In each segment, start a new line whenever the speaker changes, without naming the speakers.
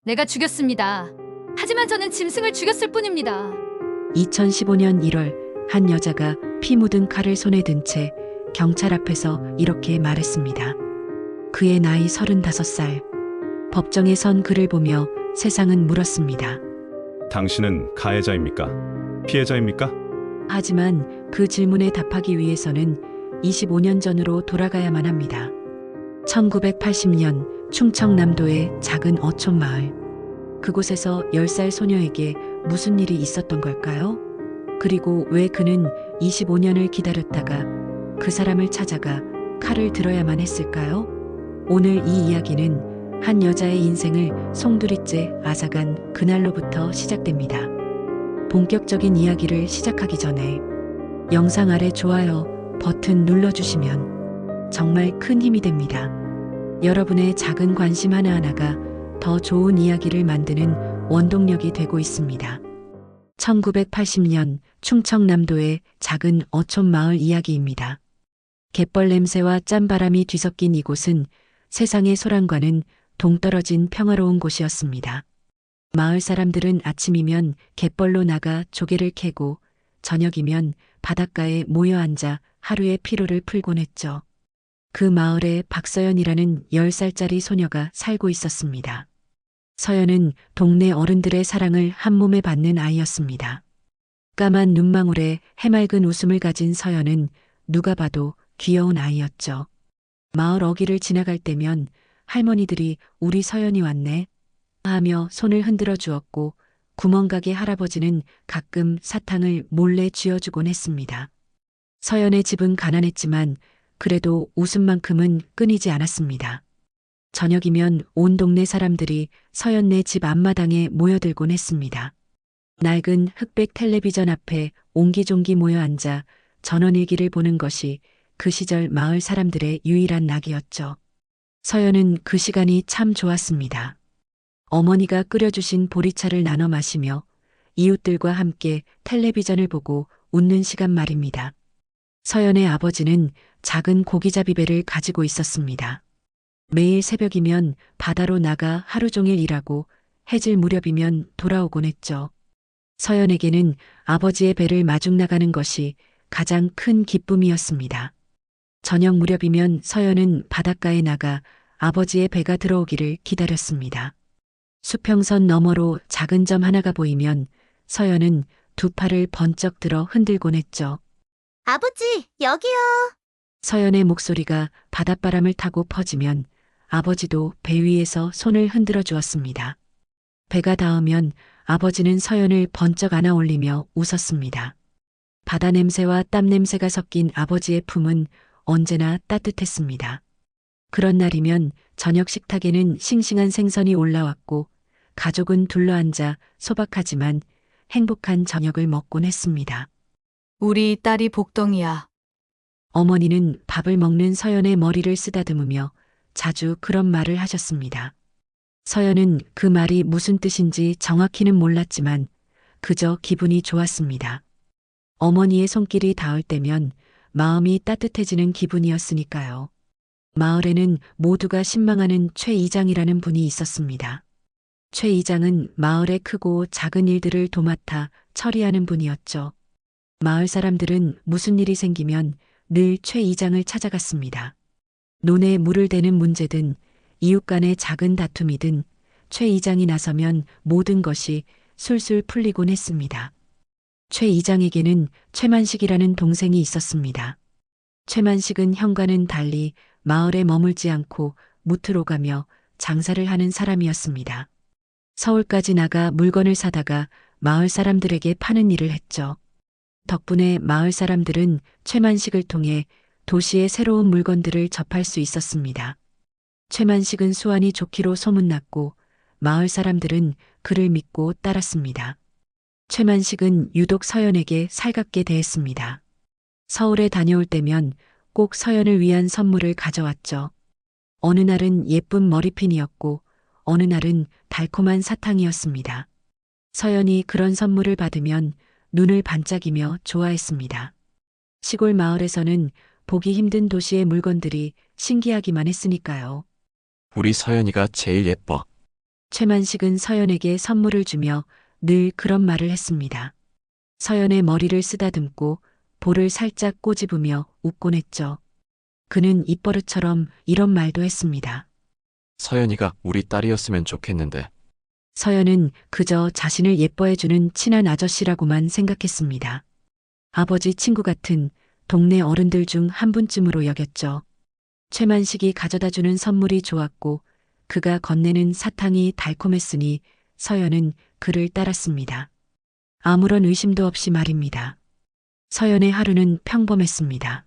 내가 죽였습니다. 하지만 저는 짐승을 죽였을 뿐입니다.
2015년 1월 한 여자가 피 묻은 칼을 손에 든 채 경찰 앞에서 이렇게 말했습니다. 그의 나이 35살. 법정에 선 그를 보며 세상은 물었습니다.
당신은 가해자입니까? 피해자입니까?
하지만 그 질문에 답하기 위해서는 25년 전으로 돌아가야만 합니다. 1980년 충청남도의 작은 어촌 마을. 그곳에서 10살 소녀에게 무슨 일이 있었던 걸까요? 그리고 왜 그는 25년을 기다렸다가 그 사람을 찾아가 칼을 들어야만 했을까요? 오늘 이 이야기는 한 여자의 인생을 송두리째 앗아간 그날로부터 시작됩니다. 본격적인 이야기를 시작하기 전에 영상 아래 좋아요 버튼 눌러주시면 정말 큰 힘이 됩니다. 여러분의 작은 관심 하나하나가 더 좋은 이야기를 만드는 원동력이 되고 있습니다. 1980년 충청남도의 작은 어촌 마을 이야기입니다. 갯벌 냄새와 짠바람이 뒤섞인 이곳은 세상의 소란과는 동떨어진 평화로운 곳이었습니다. 마을 사람들은 아침이면 갯벌로 나가 조개를 캐고 저녁이면 바닷가에 모여 앉아 하루의 피로를 풀곤 했죠. 그 마을에 박서연이라는 10살짜리 소녀가 살고 있었습니다. 서연은 동네 어른들의 사랑을 한 몸에 받는 아이였습니다. 까만 눈망울에 해맑은 웃음을 가진 서연은 누가 봐도 귀여운 아이였죠. 마을 어귀를 지나갈 때면 할머니들이 우리 서연이 왔네 하며 손을 흔들어 주었고 구멍가게 할아버지는 가끔 사탕을 몰래 쥐어주곤 했습니다. 서연의 집은 가난했지만 그래도 웃음만큼은 끊이지 않았습니다. 저녁이면 온 동네 사람들이 서연네 집 앞마당에 모여들곤 했습니다. 낡은 흑백 텔레비전 앞에 옹기종기 모여 앉아 전원일기를 보는 것이 그 시절 마을 사람들의 유일한 낙이었죠. 서연은 그 시간이 참 좋았습니다. 어머니가 끓여주신 보리차를 나눠 마시며 이웃들과 함께 텔레비전을 보고 웃는 시간 말입니다. 서연의 아버지는 작은 고기잡이 배를 가지고 있었습니다. 매일 새벽이면 바다로 나가 하루 종일 일하고 해질 무렵이면 돌아오곤 했죠. 서연에게는 아버지의 배를 마중 나가는 것이 가장 큰 기쁨이었습니다. 저녁 무렵이면 서연은 바닷가에 나가 아버지의 배가 들어오기를 기다렸습니다. 수평선 너머로 작은 점 하나가 보이면 서연은 두 팔을 번쩍 들어 흔들곤 했죠.
아버지, 여기요.
서연의 목소리가 바닷바람을 타고 퍼지면 아버지도 배 위에서 손을 흔들어 주었습니다. 배가 닿으면 아버지는 서연을 번쩍 안아 올리며 웃었습니다. 바다 냄새와 땀 냄새가 섞인 아버지의 품은 언제나 따뜻했습니다. 그런 날이면 저녁 식탁에는 싱싱한 생선이 올라왔고 가족은 둘러앉아 소박하지만 행복한 저녁을 먹곤 했습니다.
우리 딸이 복덩이야.
어머니는 밥을 먹는 서연의 머리를 쓰다듬으며 자주 그런 말을 하셨습니다. 서연은 그 말이 무슨 뜻인지 정확히는 몰랐지만 그저 기분이 좋았습니다. 어머니의 손길이 닿을 때면 마음이 따뜻해지는 기분이었으니까요. 마을에는 모두가 신망하는 최 이장이라는 분이 있었습니다. 최 이장은 마을의 크고 작은 일들을 도맡아 처리하는 분이었죠. 마을 사람들은 무슨 일이 생기면 늘 최 이장을 찾아갔습니다. 논에 물을 대는 문제든 이웃 간의 작은 다툼이든 최 이장이 나서면 모든 것이 술술 풀리곤 했습니다. 최 이장에게는 최만식이라는 동생이 있었습니다. 최만식은 형과는 달리 마을에 머물지 않고 무트로 가며 장사를 하는 사람이었습니다. 서울까지 나가 물건을 사다가 마을 사람들에게 파는 일을 했죠. 덕분에 마을 사람들은 최만식을 통해 도시의 새로운 물건들을 접할 수 있었습니다. 최만식은 수완이 좋기로 소문났고 마을 사람들은 그를 믿고 따랐습니다. 최만식은 유독 서연에게 살갑게 대했습니다. 서울에 다녀올 때면 꼭 서연을 위한 선물을 가져왔죠. 어느 날은 예쁜 머리핀이었고 어느 날은 달콤한 사탕이었습니다. 서연이 그런 선물을 받으면 눈을 반짝이며 좋아했습니다. 시골 마을에서는 보기 힘든 도시의 물건들이 신기하기만 했으니까요.
우리 서연이가 제일 예뻐.
최만식은 서연에게 선물을 주며 늘 그런 말을 했습니다. 서연의 머리를 쓰다듬고 볼을 살짝 꼬집으며 웃곤 했죠. 그는 입버릇처럼 이런 말도 했습니다.
서연이가 우리 딸이었으면 좋겠는데.
서연은 그저 자신을 예뻐해주는 친한 아저씨라고만 생각했습니다. 아버지 친구 같은 동네 어른들 중 한 분쯤으로 여겼죠. 최만식이 가져다주는 선물이 좋았고 그가 건네는 사탕이 달콤했으니 서연은 그를 따랐습니다. 아무런 의심도 없이 말입니다. 서연의 하루는 평범했습니다.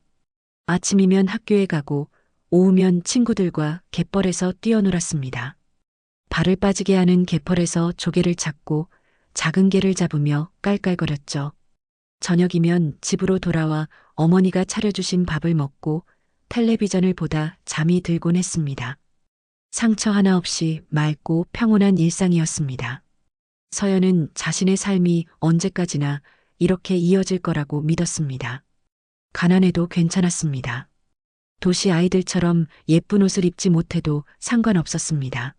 아침이면 학교에 가고 오후면 친구들과 갯벌에서 뛰어놀았습니다. 발을 빠지게 하는 갯벌에서 조개를 찾고 작은 개를 잡으며 깔깔거렸죠. 저녁이면 집으로 돌아와 어머니가 차려주신 밥을 먹고 텔레비전을 보다 잠이 들곤 했습니다. 상처 하나 없이 맑고 평온한 일상이었습니다. 서연은 자신의 삶이 언제까지나 이렇게 이어질 거라고 믿었습니다. 가난해도 괜찮았습니다. 도시 아이들처럼 예쁜 옷을 입지 못해도 상관없었습니다.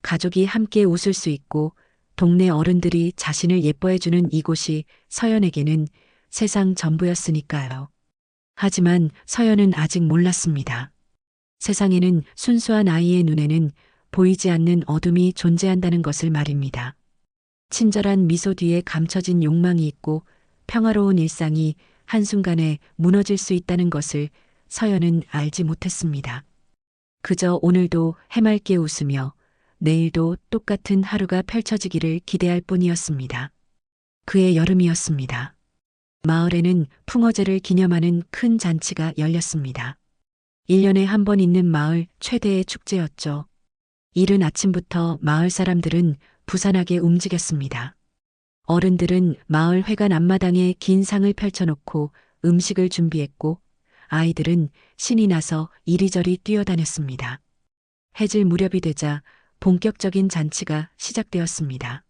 가족이 함께 웃을 수 있고 동네 어른들이 자신을 예뻐해주는 이곳이 서연에게는 세상 전부였으니까요. 하지만 서연은 아직 몰랐습니다. 세상에는 순수한 아이의 눈에는 보이지 않는 어둠이 존재한다는 것을 말입니다. 친절한 미소 뒤에 감춰진 욕망이 있고 평화로운 일상이 한순간에 무너질 수 있다는 것을 서연은 알지 못했습니다. 그저 오늘도 해맑게 웃으며 내일도 똑같은 하루가 펼쳐지기를 기대할 뿐이었습니다. 그의 여름이었습니다. 마을에는 풍어제를 기념하는 큰 잔치가 열렸습니다. 1년에 한 번 있는 마을 최대의 축제였죠. 이른 아침부터 마을 사람들은 부산하게 움직였습니다. 어른들은 마을 회관 앞마당에 긴 상을 펼쳐놓고 음식을 준비했고 아이들은 신이 나서 이리저리 뛰어다녔습니다. 해질 무렵이 되자 본격적인 잔치가 시작되었습니다.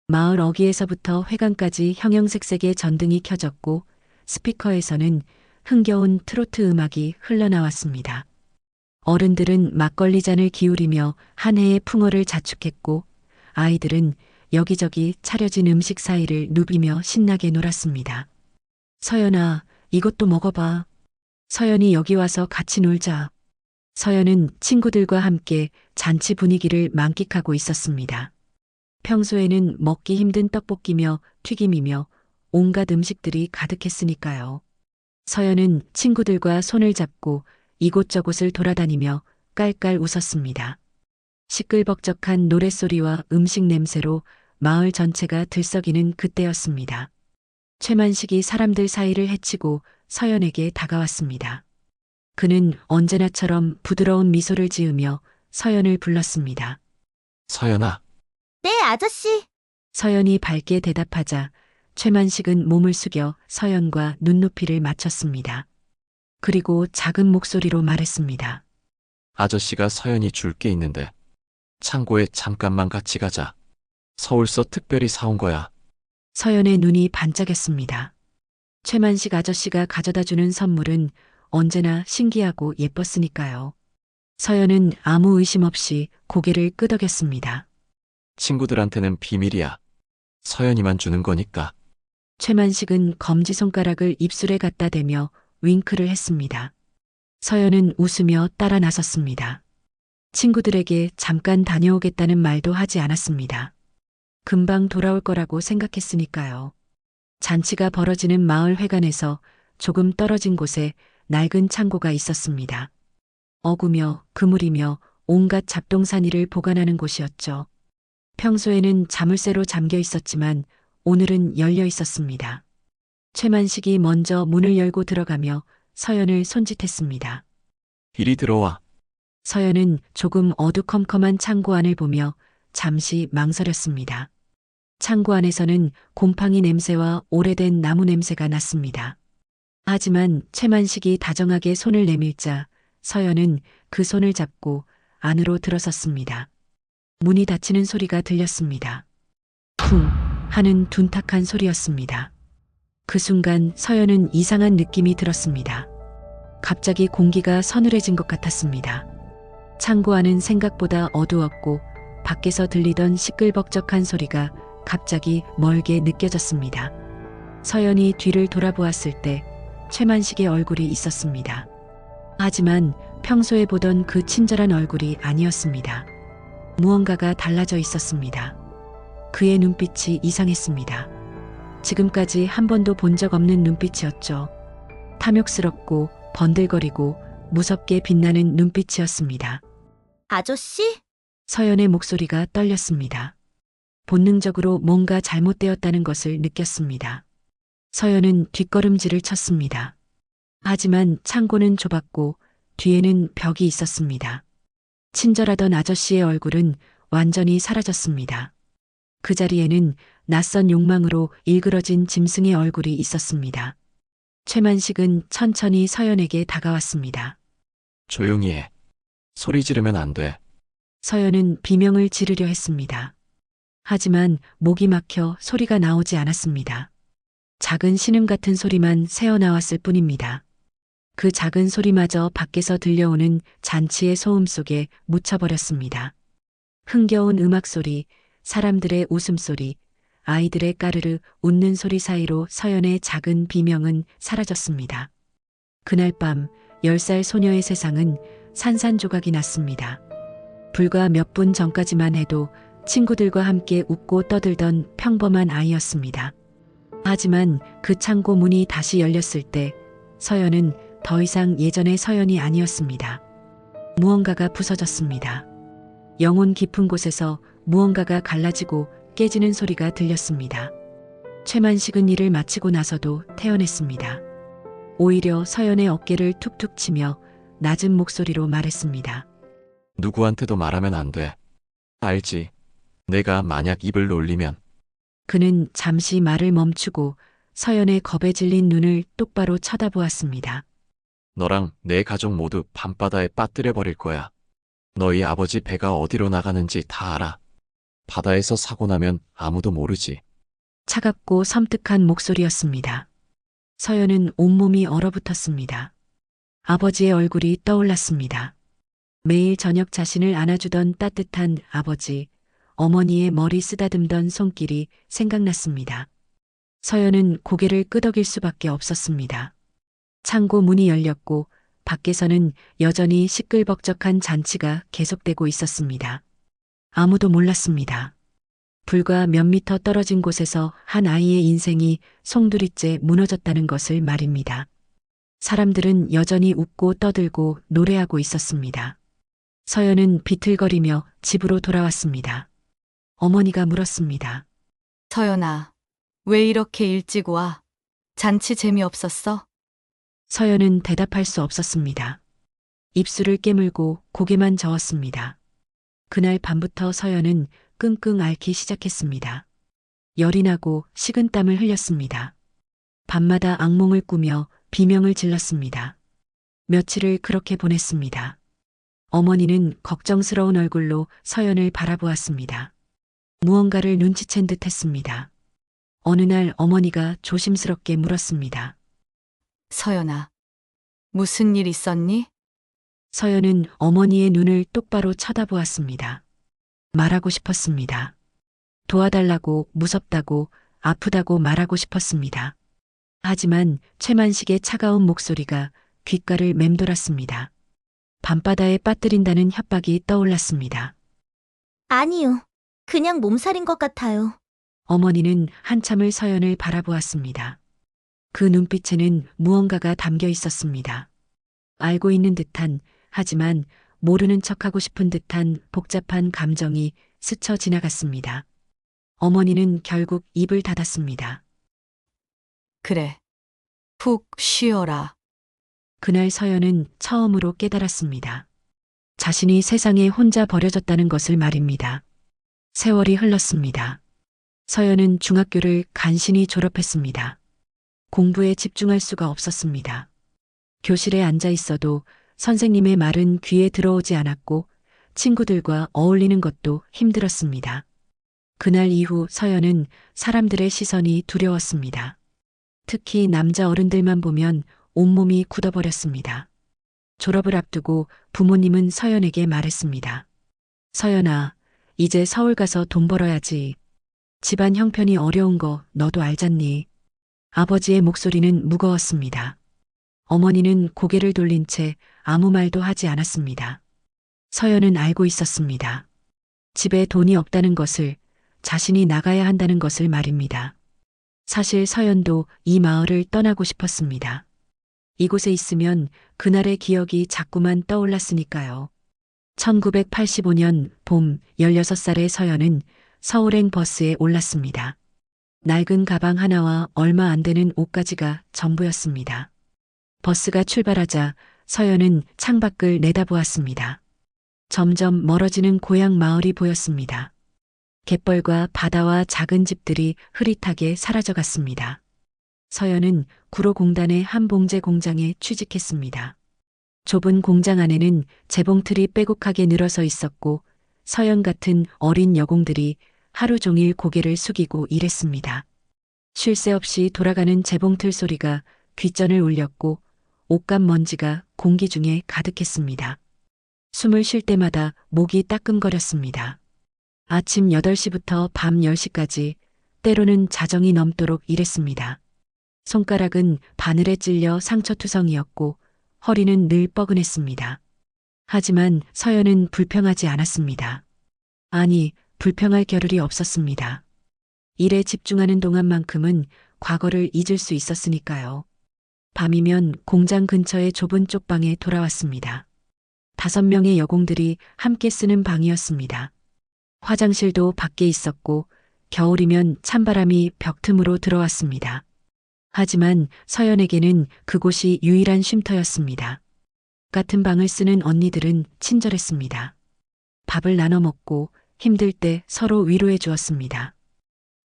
마을 어귀에서부터 회관까지 형형색색의 전등이 켜졌고 스피커에서는 흥겨운 트로트 음악이 흘러나왔습니다. 어른들은 막걸리 잔을 기울이며 한 해의 풍어를 자축했고 아이들은 여기저기 차려진 음식 사이를 누비며 신나게 놀았습니다. 서연아, 이것도 먹어봐. 서연이 여기 와서 같이 놀자. 서연은 친구들과 함께 잔치 분위기를 만끽하고 있었습니다. 평소에는 먹기 힘든 떡볶이며 튀김이며 온갖 음식들이 가득했으니까요. 서연은 친구들과 손을 잡고 이곳저곳을 돌아다니며 깔깔 웃었습니다. 시끌벅적한 노랫소리와 음식 냄새로 마을 전체가 들썩이는 그때였습니다. 최만식이 사람들 사이를 헤치고 서연에게 다가왔습니다. 그는 언제나처럼 부드러운 미소를 지으며 서연을 불렀습니다.
서연아,
네, 아저씨.
서연이 밝게 대답하자 최만식은 몸을 숙여 서연과 눈높이를 맞췄습니다. 그리고 작은 목소리로 말했습니다.
아저씨가 서연이 줄 게 있는데 창고에 잠깐만 같이 가자. 서울서 특별히 사온 거야.
서연의 눈이 반짝였습니다. 최만식 아저씨가 가져다주는 선물은 언제나 신기하고 예뻤으니까요. 서연은 아무 의심 없이 고개를 끄덕였습니다.
친구들한테는 비밀이야. 서연이만 주는 거니까.
최만식은 검지손가락을 입술에 갖다 대며 윙크를 했습니다. 서연은 웃으며 따라 나섰습니다. 친구들에게 잠깐 다녀오겠다는 말도 하지 않았습니다. 금방 돌아올 거라고 생각했으니까요. 잔치가 벌어지는 마을 회관에서 조금 떨어진 곳에 낡은 창고가 있었습니다. 어구며 그물이며 온갖 잡동사니를 보관하는 곳이었죠. 평소에는 자물쇠로 잠겨 있었지만 오늘은 열려 있었습니다. 최만식이 먼저 문을 열고 들어가며 서연을 손짓했습니다.
이리 들어와.
서연은 조금 어두컴컴한 창고 안을 보며 잠시 망설였습니다. 창고 안에서는 곰팡이 냄새와 오래된 나무 냄새가 났습니다. 하지만 최만식이 다정하게 손을 내밀자 서연은 그 손을 잡고 안으로 들어섰습니다. 문이 닫히는 소리가 들렸습니다. 쿵 하는 둔탁한 소리였습니다. 그 순간 서연은 이상한 느낌이 들었습니다. 갑자기 공기가 서늘해진 것 같았습니다. 창고 안은 생각보다 어두웠고 밖에서 들리던 시끌벅적한 소리가 갑자기 멀게 느껴졌습니다. 서연이 뒤를 돌아보았을 때 최만식의 얼굴이 있었습니다. 하지만 평소에 보던 그 친절한 얼굴이 아니었습니다. 무언가가 달라져 있었습니다. 그의 눈빛이 이상했습니다. 지금까지 한 번도 본 적 없는 눈빛이었죠. 탐욕스럽고 번들거리고 무섭게 빛나는 눈빛이었습니다.
아저씨?
서연의 목소리가 떨렸습니다. 본능적으로 뭔가 잘못되었다는 것을 느꼈습니다. 서연은 뒷걸음질을 쳤습니다. 하지만 창고는 좁았고 뒤에는 벽이 있었습니다. 친절하던 아저씨의 얼굴은 완전히 사라졌습니다. 그 자리에는 낯선 욕망으로 일그러진 짐승의 얼굴이 있었습니다. 최만식은 천천히 서연에게 다가왔습니다.
조용히 해. 소리 지르면 안 돼.
서연은 비명을 지르려 했습니다. 하지만 목이 막혀 소리가 나오지 않았습니다. 작은 신음 같은 소리만 새어나왔을 뿐입니다. 그 작은 소리마저 밖에서 들려오는 잔치의 소음 속에 묻혀버렸습니다. 흥겨운 음악 소리, 사람들의 웃음소리, 아이들의 까르르 웃는 소리 사이로 서연의 작은 비명은 사라졌습니다. 그날 밤 10살 소녀의 세상은 산산조각이 났습니다. 불과 몇 분 전까지만 해도 친구들과 함께 웃고 떠들던 평범한 아이였습니다. 하지만 그 창고 문이 다시 열렸을 때 서연은 더 이상 예전의 서연이 아니었습니다. 무언가가 부서졌습니다. 영혼 깊은 곳에서 무언가가 갈라지고 깨지는 소리가 들렸습니다. 최만식은 일을 마치고 나서도 태어났습니다. 오히려 서연의 어깨를 툭툭 치며 낮은 목소리로 말했습니다.
누구한테도 말하면 안 돼. 알지? 내가 만약 입을 놀리면
그는 잠시 말을 멈추고 서연의 겁에 질린 눈을 똑바로 쳐다보았습니다.
너랑 내 가족 모두 밤바다에 빠뜨려 버릴 거야. 너희 아버지 배가 어디로 나가는지 다 알아. 바다에서 사고 나면 아무도 모르지.
차갑고 섬뜩한 목소리였습니다. 서연은 온몸이 얼어붙었습니다. 아버지의 얼굴이 떠올랐습니다. 매일 저녁 자신을 안아주던 따뜻한 아버지, 어머니의 머리 쓰다듬던 손길이 생각났습니다. 서연은 고개를 끄덕일 수밖에 없었습니다. 창고 문이 열렸고 밖에서는 여전히 시끌벅적한 잔치가 계속되고 있었습니다. 아무도 몰랐습니다. 불과 몇 미터 떨어진 곳에서 한 아이의 인생이 송두리째 무너졌다는 것을 말입니다. 사람들은 여전히 웃고 떠들고 노래하고 있었습니다. 서연은 비틀거리며 집으로 돌아왔습니다. 어머니가 물었습니다.
서연아, 왜 이렇게 일찍 와? 잔치 재미없었어?
서연은 대답할 수 없었습니다. 입술을 깨물고 고개만 저었습니다. 그날 밤부터 서연은 끙끙 앓기 시작했습니다. 열이 나고 식은땀을 흘렸습니다. 밤마다 악몽을 꾸며 비명을 질렀습니다. 며칠을 그렇게 보냈습니다. 어머니는 걱정스러운 얼굴로 서연을 바라보았습니다. 무언가를 눈치챈 듯 했습니다. 어느 날 어머니가 조심스럽게 물었습니다.
서연아, 무슨 일 있었니?
서연은 어머니의 눈을 똑바로 쳐다보았습니다. 말하고 싶었습니다. 도와달라고, 무섭다고, 아프다고 말하고 싶었습니다. 하지만 최만식의 차가운 목소리가 귓가를 맴돌았습니다. 밤바다에 빠뜨린다는 협박이 떠올랐습니다.
아니요. 그냥 몸살인 것 같아요.
어머니는 한참을 서연을 바라보았습니다. 그 눈빛에는 무언가가 담겨 있었습니다. 알고 있는 듯한, 하지만 모르는 척하고 싶은 듯한 복잡한 감정이 스쳐 지나갔습니다. 어머니는 결국 입을 닫았습니다.
그래. 푹 쉬어라.
그날 서연은 처음으로 깨달았습니다. 자신이 세상에 혼자 버려졌다는 것을 말입니다. 세월이 흘렀습니다. 서연은 중학교를 간신히 졸업했습니다. 공부에 집중할 수가 없었습니다. 교실에 앉아 있어도 선생님의 말은 귀에 들어오지 않았고 친구들과 어울리는 것도 힘들었습니다. 그날 이후 서연은 사람들의 시선이 두려웠습니다. 특히 남자 어른들만 보면 온몸이 굳어버렸습니다. 졸업을 앞두고 부모님은 서연에게 말했습니다. 서연아, 이제 서울 가서 돈 벌어야지. 집안 형편이 어려운 거 너도 알잖니. 아버지의 목소리는 무거웠습니다. 어머니는 고개를 돌린 채 아무 말도 하지 않았습니다. 서연은 알고 있었습니다. 집에 돈이 없다는 것을, 자신이 나가야 한다는 것을 말입니다. 사실 서연도 이 마을을 떠나고 싶었습니다. 이곳에 있으면 그날의 기억이 자꾸만 떠올랐으니까요. 1985년 봄 16살의 서연은 서울행 버스에 올랐습니다. 낡은 가방 하나와 얼마 안 되는 옷가지가 전부였습니다. 버스가 출발하자 서연은 창밖을 내다보았습니다. 점점 멀어지는 고향 마을이 보였습니다. 갯벌과 바다와 작은 집들이 흐릿하게 사라져갔습니다. 서연은 구로공단의 한 봉제 공장에 취직했습니다. 좁은 공장 안에는 재봉틀이 빼곡하게 늘어서 있었고 서연 같은 어린 여공들이 하루 종일 고개를 숙이고 일했습니다. 쉴 새 없이 돌아가는 재봉틀 소리가 귓전을 울렸고 옷감 먼지가 공기 중에 가득했습니다. 숨을 쉴 때마다 목이 따끔거렸습니다. 아침 8시부터 밤 10시까지 때로는 자정이 넘도록 일했습니다. 손가락은 바늘에 찔려 상처투성이었고 허리는 늘 뻐근했습니다. 하지만 서연은 불평하지 않았습니다. 아니, 불평할 겨를이 없었습니다. 일에 집중하는 동안만큼은 과거를 잊을 수 있었으니까요. 밤이면 공장 근처의 좁은 쪽방에 돌아왔습니다. 5명의 여공들이 함께 쓰는 방이었습니다. 화장실도 밖에 있었고 겨울이면 찬바람이 벽 틈으로 들어왔습니다. 하지만 서연에게는 그곳이 유일한 쉼터였습니다. 같은 방을 쓰는 언니들은 친절했습니다. 밥을 나눠 먹고 힘들 때 서로 위로해 주었습니다.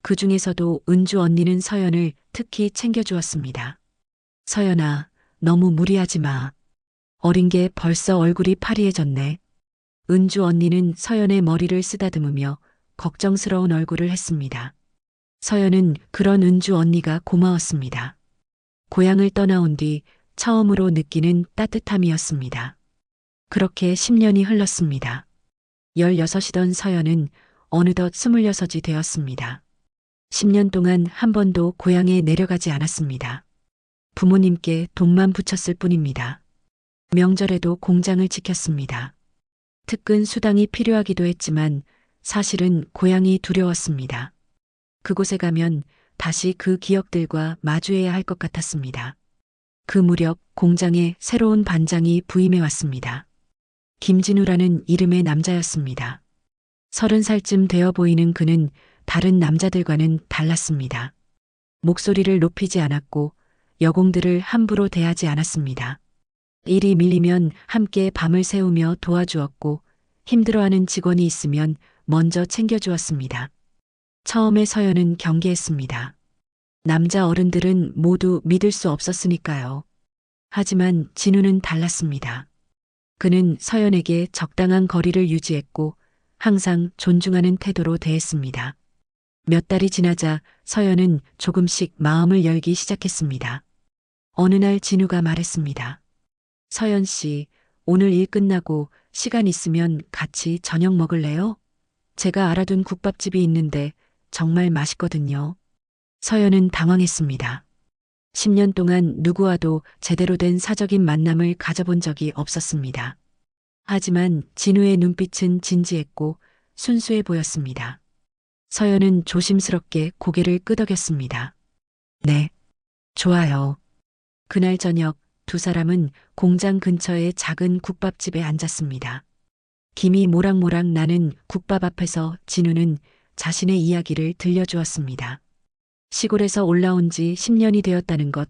그 중에서도 은주 언니는 서연을 특히 챙겨주었습니다. 서연아, 너무 무리하지 마. 어린 게 벌써 얼굴이 파리해졌네. 은주 언니는 서연의 머리를 쓰다듬으며 걱정스러운 얼굴을 했습니다. 서연은 그런 은주 언니가 고마웠습니다. 고향을 떠나온 뒤 처음으로 느끼는 따뜻함이었습니다. 그렇게 10년이 흘렀습니다. 16이던 서연은 어느덧 26이 되었습니다. 10년 동안 한 번도 고향에 내려가지 않았습니다. 부모님께 돈만 붙였을 뿐입니다. 명절에도 공장을 지켰습니다. 특근 수당이 필요하기도 했지만 사실은 고향이 두려웠습니다. 그곳에 가면 다시 그 기억들과 마주해야 할 것 같았습니다. 그 무렵 공장에 새로운 반장이 부임해 왔습니다. 김진우라는 이름의 남자였습니다. 30살쯤 되어 보이는 그는 다른 남자들과는 달랐습니다. 목소리를 높이지 않았고 여공들을 함부로 대하지 않았습니다. 일이 밀리면 함께 밤을 새우며 도와주었고 힘들어하는 직원이 있으면 먼저 챙겨주었습니다. 처음에 서연은 경계했습니다. 남자 어른들은 모두 믿을 수 없었으니까요. 하지만 진우는 달랐습니다. 그는 서연에게 적당한 거리를 유지했고 항상 존중하는 태도로 대했습니다. 몇 달이 지나자 서연은 조금씩 마음을 열기 시작했습니다. 어느 날 진우가 말했습니다. 서연 씨, 오늘 일 끝나고 시간 있으면 같이 저녁 먹을래요? 제가 알아둔 국밥집이 있는데 정말 맛있거든요. 서연은 당황했습니다. 10년 동안 누구와도 제대로 된 사적인 만남을 가져본 적이 없었습니다. 하지만 진우의 눈빛은 진지했고 순수해 보였습니다. 서연은 조심스럽게 고개를 끄덕였습니다. 네, 좋아요. 그날 저녁 두 사람은 공장 근처의 작은 국밥집에 앉았습니다. 김이 모락모락 나는 국밥 앞에서 진우는 자신의 이야기를 들려주었습니다. 시골에서 올라온 지 10년이 되었다는 것,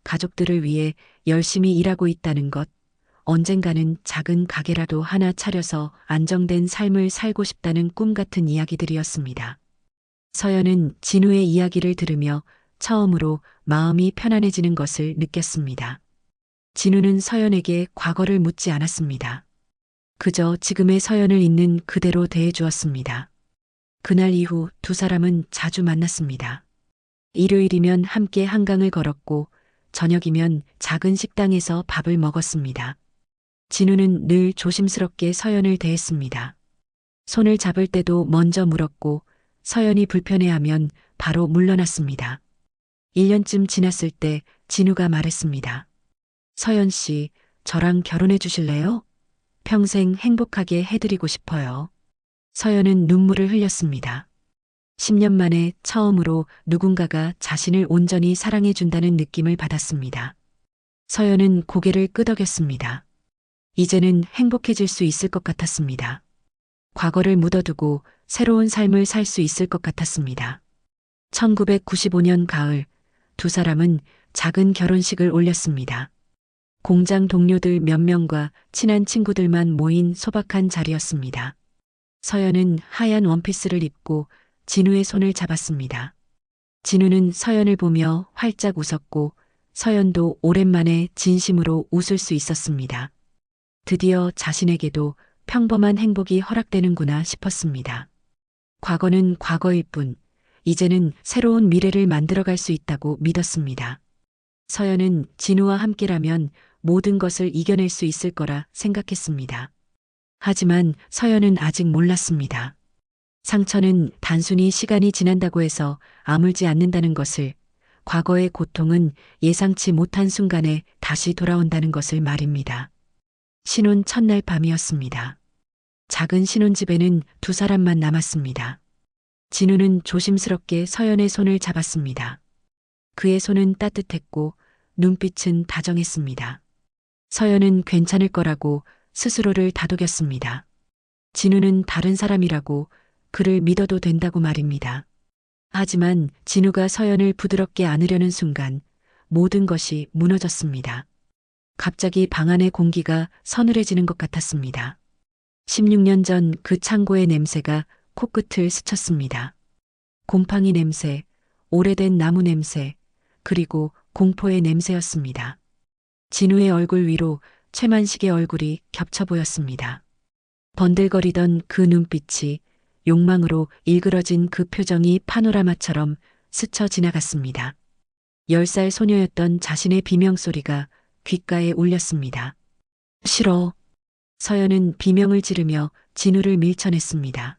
가족들을 위해 열심히 일하고 있다는 것, 언젠가는 작은 가게라도 하나 차려서 안정된 삶을 살고 싶다는 꿈 같은 이야기들이었습니다. 서연은 진우의 이야기를 들으며 처음으로 마음이 편안해지는 것을 느꼈습니다. 진우는 서연에게 과거를 묻지 않았습니다. 그저 지금의 서연을 있는 그대로 대해주었습니다. 그날 이후 두 사람은 자주 만났습니다. 일요일이면 함께 한강을 걸었고 저녁이면 작은 식당에서 밥을 먹었습니다. 진우는 늘 조심스럽게 서연을 대했습니다. 손을 잡을 때도 먼저 물었고 서연이 불편해하면 바로 물러났습니다. 1년쯤 지났을 때 진우가 말했습니다. 서연 씨, 저랑 결혼해 주실래요? 평생 행복하게 해드리고 싶어요. 서연은 눈물을 흘렸습니다. 10년 만에 처음으로 누군가가 자신을 온전히 사랑해 준다는 느낌을 받았습니다. 서연은 고개를 끄덕였습니다. 이제는 행복해질 수 있을 것 같았습니다. 과거를 묻어두고 새로운 삶을 살 수 있을 것 같았습니다. 1995년 가을, 두 사람은 작은 결혼식을 올렸습니다. 공장 동료들 몇 명과 친한 친구들만 모인 소박한 자리였습니다. 서연은 하얀 원피스를 입고 진우의 손을 잡았습니다. 진우는 서연을 보며 활짝 웃었고 서연도 오랜만에 진심으로 웃을 수 있었습니다. 드디어 자신에게도 평범한 행복이 허락되는구나 싶었습니다. 과거는 과거일 뿐, 이제는 새로운 미래를 만들어갈 수 있다고 믿었습니다. 서연은 진우와 함께라면 모든 것을 이겨낼 수 있을 거라 생각했습니다. 하지만 서연은 아직 몰랐습니다. 상처는 단순히 시간이 지난다고 해서 아물지 않는다는 것을, 과거의 고통은 예상치 못한 순간에 다시 돌아온다는 것을 말입니다. 신혼 첫날 밤이었습니다. 작은 신혼집에는 두 사람만 남았습니다. 진우는 조심스럽게 서연의 손을 잡았습니다. 그의 손은 따뜻했고 눈빛은 다정했습니다. 서연은 괜찮을 거라고 스스로를 다독였습니다. 진우는 다른 사람이라고, 그를 믿어도 된다고 말입니다. 하지만 진우가 서연을 부드럽게 안으려는 순간 모든 것이 무너졌습니다. 갑자기 방 안의 공기가 서늘해지는 것 같았습니다. 16년 전 그 창고의 냄새가 코끝을 스쳤습니다. 곰팡이 냄새, 오래된 나무 냄새, 그리고 공포의 냄새였습니다. 진우의 얼굴 위로 최만식의 얼굴이 겹쳐 보였습니다. 번들거리던 그 눈빛이, 욕망으로 일그러진 그 표정이 파노라마처럼 스쳐 지나갔습니다. 10살 소녀였던 자신의 비명소리가 귓가에 울렸습니다. 싫어. 서연은 비명을 지르며 진우를 밀쳐냈습니다.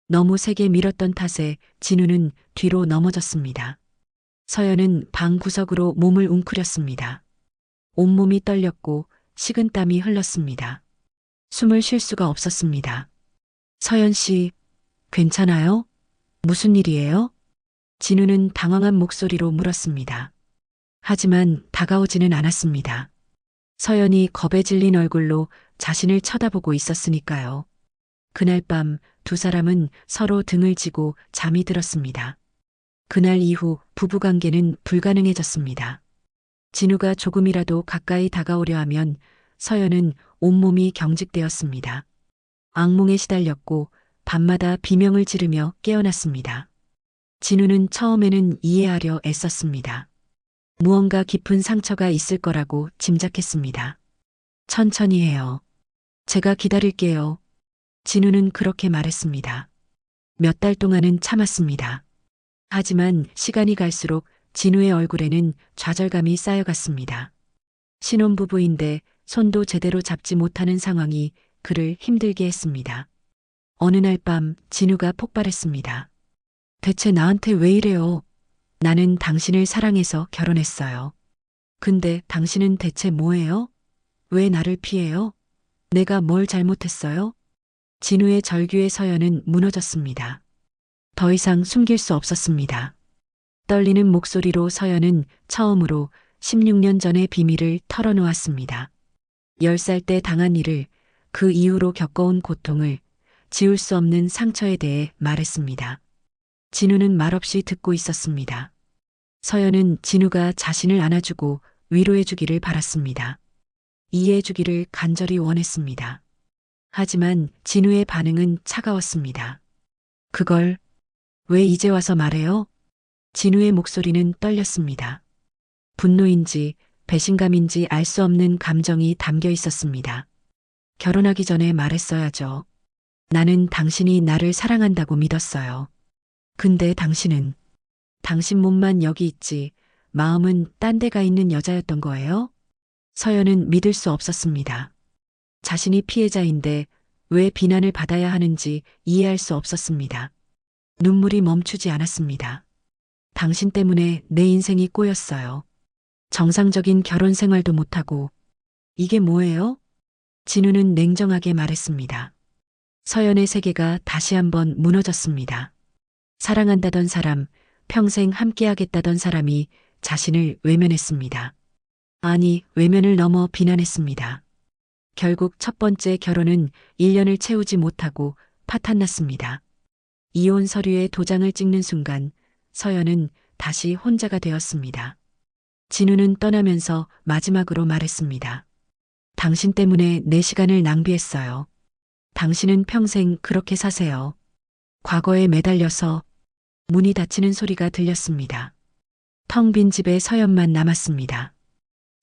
너무 세게 밀었던 탓에 진우는 뒤로 넘어졌습니다. 서연은 방 구석으로 몸을 웅크렸습니다. 온몸이 떨렸고 식은땀이 흘렀습니다. 숨을 쉴 수가 없었습니다. 서연 씨, 괜찮아요? 무슨 일이에요? 진우는 당황한 목소리로 물었습니다. 하지만 다가오지는 않았습니다. 서연이 겁에 질린 얼굴로 자신을 쳐다보고 있었으니까요. 그날 밤 두 사람은 서로 등을 지고 잠이 들었습니다. 그날 이후 부부관계는 불가능해졌습니다. 진우가 조금이라도 가까이 다가오려 하면 서연은 온몸이 경직되었습니다. 악몽에 시달렸고 밤마다 비명을 지르며 깨어났습니다. 진우는 처음에는 이해하려 애썼습니다. 무언가 깊은 상처가 있을 거라고 짐작했습니다. 천천히 해요. 제가 기다릴게요. 진우는 그렇게 말했습니다. 몇 달 동안은 참았습니다. 하지만 시간이 갈수록 진우의 얼굴에는 좌절감이 쌓여갔습니다. 신혼부부인데 손도 제대로 잡지 못하는 상황이 그를 힘들게 했습니다. 어느 날 밤 진우가 폭발했습니다. 대체 나한테 왜 이래요? 나는 당신을 사랑해서 결혼했어요. 근데 당신은 대체 뭐예요? 왜 나를 피해요? 내가 뭘 잘못했어요? 진우의 절규의 서연은 무너졌습니다. 더 이상 숨길 수 없었습니다. 떨리는 목소리로 서연은 처음으로 16년 전의 비밀을 털어놓았습니다. 10살 때 당한 일을, 그 이후로 겪어온 고통을, 지울 수 없는 상처에 대해 말했습니다. 진우는 말없이 듣고 있었습니다. 서연은 진우가 자신을 안아주고 위로해주기를 바랐습니다. 이해해주기를 간절히 원했습니다. 하지만 진우의 반응은 차가웠습니다. 그걸 왜 이제 와서 말해요? 진우의 목소리는 떨렸습니다. 분노인지 배신감인지 알 수 없는 감정이 담겨 있었습니다. 결혼하기 전에 말했어야죠. 나는 당신이 나를 사랑한다고 믿었어요. 근데 당신은, 당신 몸만 여기 있지 마음은 딴 데가 있는 여자였던 거예요? 서연은 믿을 수 없었습니다. 자신이 피해자인데 왜 비난을 받아야 하는지 이해할 수 없었습니다. 눈물이 멈추지 않았습니다. 당신 때문에 내 인생이 꼬였어요. 정상적인 결혼 생활도 못하고. 이게 뭐예요? 진우는 냉정하게 말했습니다. 서연의 세계가 다시 한번 무너졌습니다. 사랑한다던 사람, 평생 함께하겠다던 사람이 자신을 외면했습니다. 아니, 외면을 넘어 비난했습니다. 결국 첫 번째 결혼은 1년을 채우지 못하고 파탄났습니다. 이혼 서류에 도장을 찍는 순간 서연은 다시 혼자가 되었습니다. 진우는 떠나면서 마지막으로 말했습니다. 당신 때문에 내 시간을 낭비했어요. 당신은 평생 그렇게 사세요. 과거에 매달려서. 문이 닫히는 소리가 들렸습니다. 텅 빈 집에 서연만 남았습니다.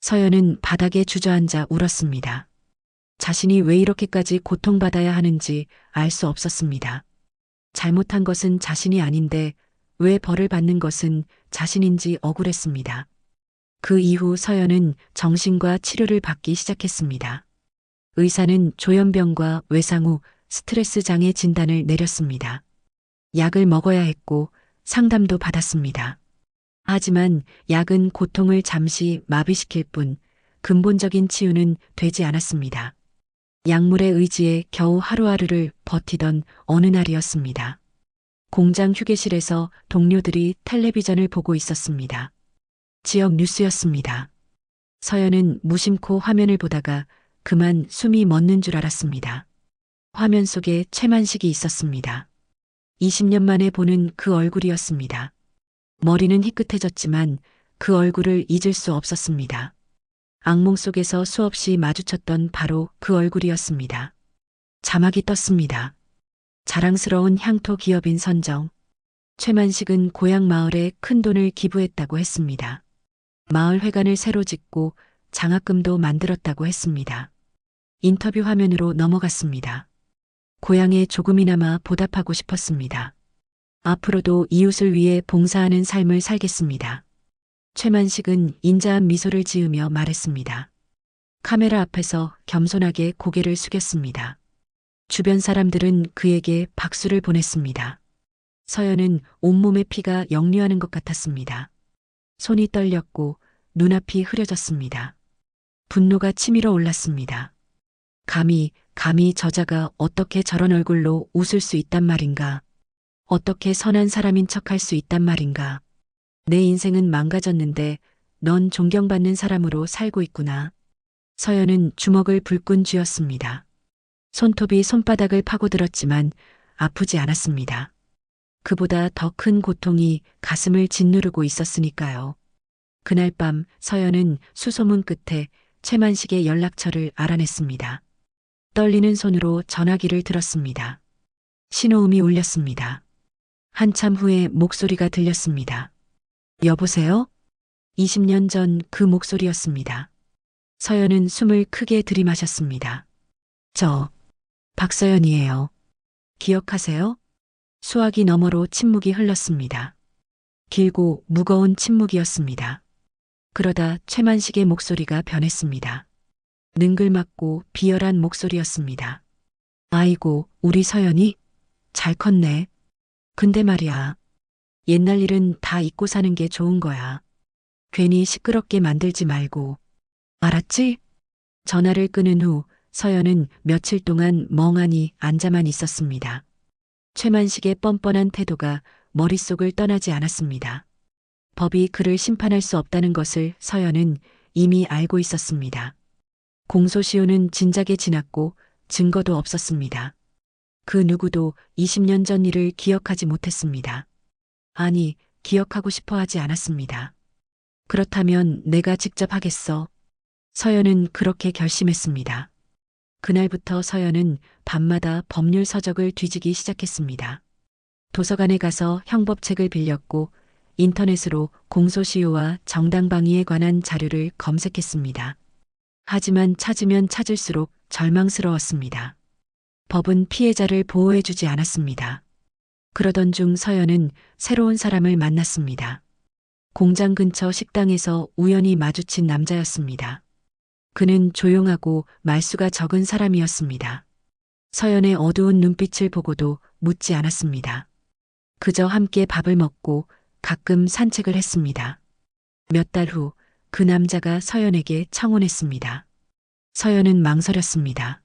서연은 바닥에 주저앉아 울었습니다. 자신이 왜 이렇게까지 고통받아야 하는지 알 수 없었습니다. 잘못한 것은 자신이 아닌데 왜 벌을 받는 것은 자신인지 억울했습니다. 그 이후 서연은 정신과 치료를 받기 시작했습니다. 의사는 조현병과 외상후 스트레스 장애 진단을 내렸습니다. 약을 먹어야 했고 상담도 받았습니다. 하지만 약은 고통을 잠시 마비시킬 뿐 근본적인 치유는 되지 않았습니다. 약물의 의지에 겨우 하루하루를 버티던 어느 날이었습니다. 공장 휴게실에서 동료들이 텔레비전을 보고 있었습니다. 지역 뉴스였습니다. 서연은 무심코 화면을 보다가 그만 숨이 멎는 줄 알았습니다. 화면 속에 최만식이 있었습니다. 20년 만에 보는 그 얼굴이었습니다. 머리는 희끗해졌지만 그 얼굴을 잊을 수 없었습니다. 악몽 속에서 수없이 마주쳤던 바로 그 얼굴이었습니다. 자막이 떴습니다. 자랑스러운 향토 기업인 선정. 최만식은 고향 마을에 큰돈을 기부했다고 했습니다. 마을 회관을 새로 짓고 장학금도 만들었다고 했습니다. 인터뷰 화면으로 넘어갔습니다. 고향에 조금이나마 보답하고 싶었습니다. 앞으로도 이웃을 위해 봉사하는 삶을 살겠습니다. 최만식은 인자한 미소를 지으며 말했습니다. 카메라 앞에서 겸손하게 고개를 숙였습니다. 주변 사람들은 그에게 박수를 보냈습니다. 서연은 온몸의 피가 역류하는 것 같았습니다. 손이 떨렸고 눈앞이 흐려졌습니다. 분노가 치밀어 올랐습니다. 감히 저자가 어떻게 저런 얼굴로 웃을 수 있단 말인가? 어떻게 선한 사람인 척할 수 있단 말인가? 내 인생은 망가졌는데 넌 존경받는 사람으로 살고 있구나. 서연은 주먹을 불끈 쥐었습니다. 손톱이 손바닥을 파고들었지만 아프지 않았습니다. 그보다 더 큰 고통이 가슴을 짓누르고 있었으니까요. 그날 밤 서연은 수소문 끝에 최만식의 연락처를 알아냈습니다. 떨리는 손으로 전화기를 들었습니다. 신호음이 울렸습니다. 한참 후에 목소리가 들렸습니다. 여보세요? 20년 전 그 목소리였습니다. 서연은 숨을 크게 들이마셨습니다. 저, 박서연이에요. 기억하세요? 수화기 너머로 침묵이 흘렀습니다. 길고 무거운 침묵이었습니다. 그러다 최만식의 목소리가 변했습니다. 능글맞고 비열한 목소리였습니다. 아이고, 우리 서연이? 잘 컸네. 근데 말이야. 옛날 일은 다 잊고 사는 게 좋은 거야. 괜히 시끄럽게 만들지 말고. 알았지? 전화를 끊은 후 서연은 며칠 동안 멍하니 앉아만 있었습니다. 최만식의 뻔뻔한 태도가 머릿속을 떠나지 않았습니다. 법이 그를 심판할 수 없다는 것을 서연은 이미 알고 있었습니다. 공소시효는 진작에 지났고 증거도 없었습니다. 그 누구도 20년 전 일을 기억하지 못했습니다. 아니, 기억하고 싶어 하지 않았습니다. 그렇다면 내가 직접 하겠어. 서연은 그렇게 결심했습니다. 그날부터 서연은 밤마다 법률 서적을 뒤지기 시작했습니다. 도서관에 가서 형법책을 빌렸고 인터넷으로 공소시효와 정당방위에 관한 자료를 검색했습니다. 하지만 찾으면 찾을수록 절망스러웠습니다. 법은 피해자를 보호해주지 않았습니다. 그러던 중 서연은 새로운 사람을 만났습니다. 공장 근처 식당에서 우연히 마주친 남자였습니다. 그는 조용하고 말수가 적은 사람이었습니다. 서연의 어두운 눈빛을 보고도 묻지 않았습니다. 그저 함께 밥을 먹고 가끔 산책을 했습니다. 몇 달 후 그 남자가 서연에게 청혼했습니다. 서연은 망설였습니다.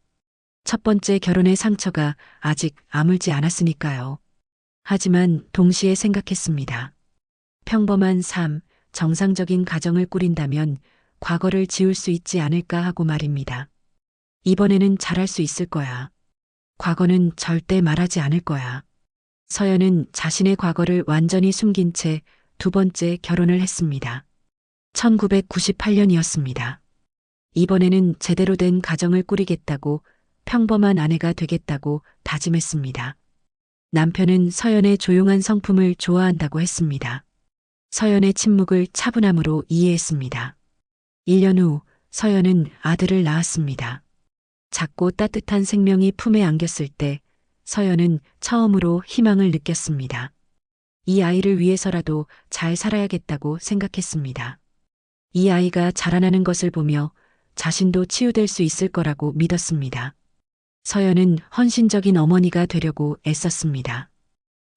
첫 번째 결혼의 상처가 아직 아물지 않았으니까요. 하지만 동시에 생각했습니다. 평범한 삶, 정상적인 가정을 꾸린다면 과거를 지울 수 있지 않을까 하고 말입니다. 이번에는 잘할 수 있을 거야. 과거는 절대 말하지 않을 거야. 서연은 자신의 과거를 완전히 숨긴 채 두 번째 결혼을 했습니다. 1998년이었습니다. 이번에는 제대로 된 가정을 꾸리겠다고 평범한 아내가 되겠다고 다짐했습니다. 남편은 서연의 조용한 성품을 좋아한다고 했습니다. 서연의 침묵을 차분함으로 이해했습니다. 1년 후 서연은 아들을 낳았습니다. 작고 따뜻한 생명이 품에 안겼을 때 서연은 처음으로 희망을 느꼈습니다. 이 아이를 위해서라도 잘 살아야겠다고 생각했습니다. 이 아이가 자라나는 것을 보며 자신도 치유될 수 있을 거라고 믿었습니다. 서연은 헌신적인 어머니가 되려고 애썼습니다.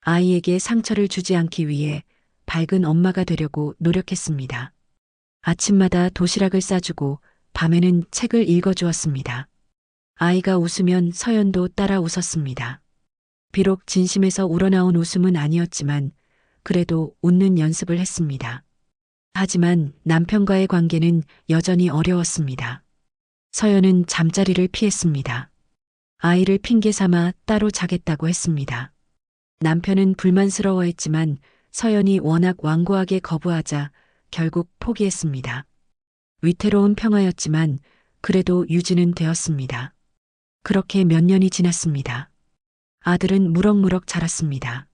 아이에게 상처를 주지 않기 위해 밝은 엄마가 되려고 노력했습니다. 아침마다 도시락을 싸주고 밤에는 책을 읽어주었습니다. 아이가 웃으면 서연도 따라 웃었습니다. 비록 진심에서 우러나온 웃음은 아니었지만 그래도 웃는 연습을 했습니다. 하지만 남편과의 관계는 여전히 어려웠습니다. 서연은 잠자리를 피했습니다. 아이를 핑계 삼아 따로 자겠다고 했습니다. 남편은 불만스러워했지만 서연이 워낙 완고하게 거부하자 결국 포기했습니다. 위태로운 평화였지만 그래도 유지는 되었습니다. 그렇게 몇 년이 지났습니다. 아들은 무럭무럭 자랐습니다.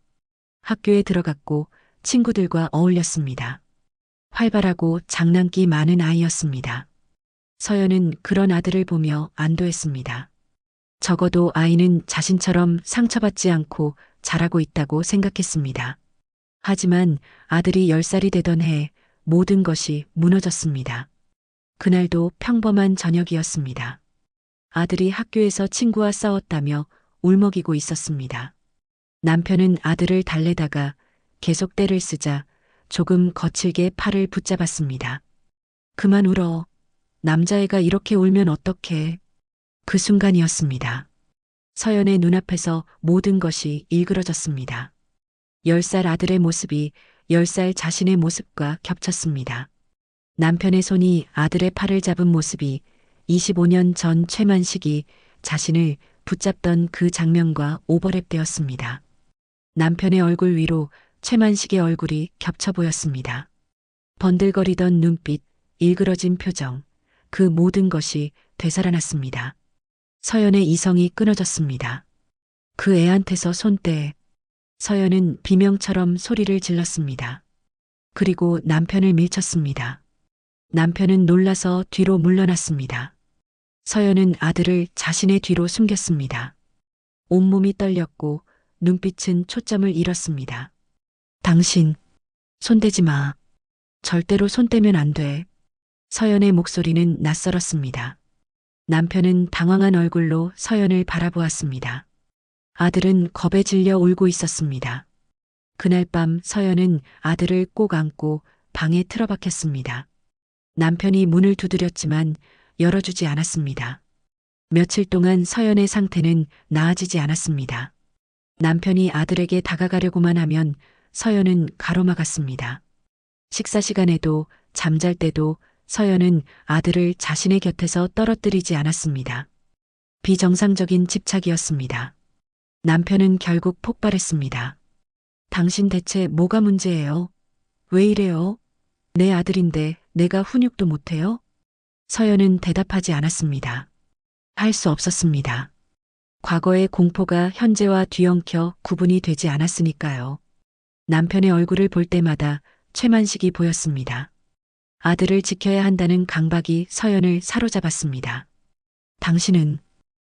학교에 들어갔고 친구들과 어울렸습니다. 활발하고 장난기 많은 아이였습니다. 서연은 그런 아들을 보며 안도했습니다. 적어도 아이는 자신처럼 상처받지 않고 자라고 있다고 생각했습니다. 하지만 아들이 10살이 되던 해 모든 것이 무너졌습니다. 그날도 평범한 저녁이었습니다. 아들이 학교에서 친구와 싸웠다며 울먹이고 있었습니다. 남편은 아들을 달래다가 계속 떼를 쓰자 조금 거칠게 팔을 붙잡았습니다. 그만 울어. 남자애가 이렇게 울면 어떡해. 그 순간이었습니다. 서연의 눈앞에서 모든 것이 일그러졌습니다. 10살 아들의 모습이 10살 자신의 모습과 겹쳤습니다. 남편의 손이 아들의 팔을 잡은 모습이 25년 전 최만식이 자신을 붙잡던 그 장면과 오버랩되었습니다. 남편의 얼굴 위로 최만식의 얼굴이 겹쳐 보였습니다. 번들거리던 눈빛, 일그러진 표정, 그 모든 것이 되살아났습니다. 서연의 이성이 끊어졌습니다. 그 애한테서 손 떼. 서연은 비명처럼 소리를 질렀습니다. 그리고 남편을 밀쳤습니다. 남편은 놀라서 뒤로 물러났습니다. 서연은 아들을 자신의 뒤로 숨겼습니다. 온몸이 떨렸고 눈빛은 초점을 잃었습니다. 당신, 손대지 마. 절대로 손 떼면 안 돼. 서연의 목소리는 낯설었습니다. 남편은 당황한 얼굴로 서연을 바라보았습니다. 아들은 겁에 질려 울고 있었습니다. 그날 밤 서연은 아들을 꼭 안고 방에 틀어박혔습니다. 남편이 문을 두드렸지만 열어주지 않았습니다. 며칠 동안 서연의 상태는 나아지지 않았습니다. 남편이 아들에게 다가가려고만 하면 서연은 가로막았습니다. 식사 시간에도 잠잘 때도 서연은 아들을 자신의 곁에서 떨어뜨리지 않았습니다. 비정상적인 집착이었습니다. 남편은 결국 폭발했습니다. 당신 대체 뭐가 문제예요? 왜 이래요? 내 아들인데 내가 훈육도 못해요? 서연은 대답하지 않았습니다. 할 수 없었습니다. 과거의 공포가 현재와 뒤엉켜 구분이 되지 않았으니까요. 남편의 얼굴을 볼 때마다 최만식이 보였습니다. 아들을 지켜야 한다는 강박이 서연을 사로잡았습니다. 당신은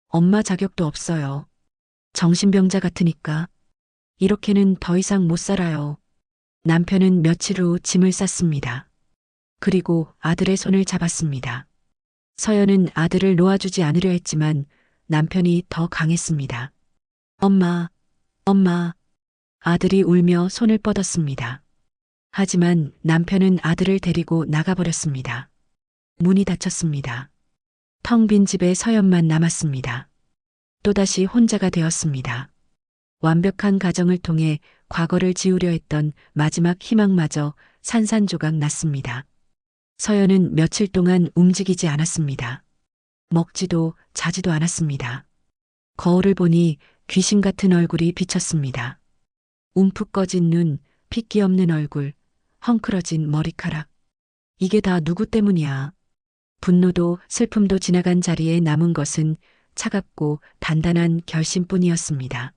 엄마 자격도 없어요. 정신병자 같으니까. 이렇게는 더 이상 못 살아요. 남편은 며칠 후 짐을 쌌습니다. 그리고 아들의 손을 잡았습니다. 서연은 아들을 놓아주지 않으려 했지만 남편이 더 강했습니다. 엄마, 엄마. 아들이 울며 손을 뻗었습니다. 하지만 남편은 아들을 데리고 나가버렸습니다. 문이 닫혔습니다. 텅 빈 집에 서연만 남았습니다. 또다시 혼자가 되었습니다. 완벽한 가정을 통해 과거를 지우려 했던 마지막 희망마저 산산조각 났습니다. 서연은 며칠 동안 움직이지 않았습니다. 먹지도 자지도 않았습니다. 거울을 보니 귀신 같은 얼굴이 비쳤습니다. 움푹 꺼진 눈, 핏기 없는 얼굴, 헝클어진 머리카락. 이게 다 누구 때문이야? 분노도 슬픔도 지나간 자리에 남은 것은 차갑고 단단한 결심뿐이었습니다.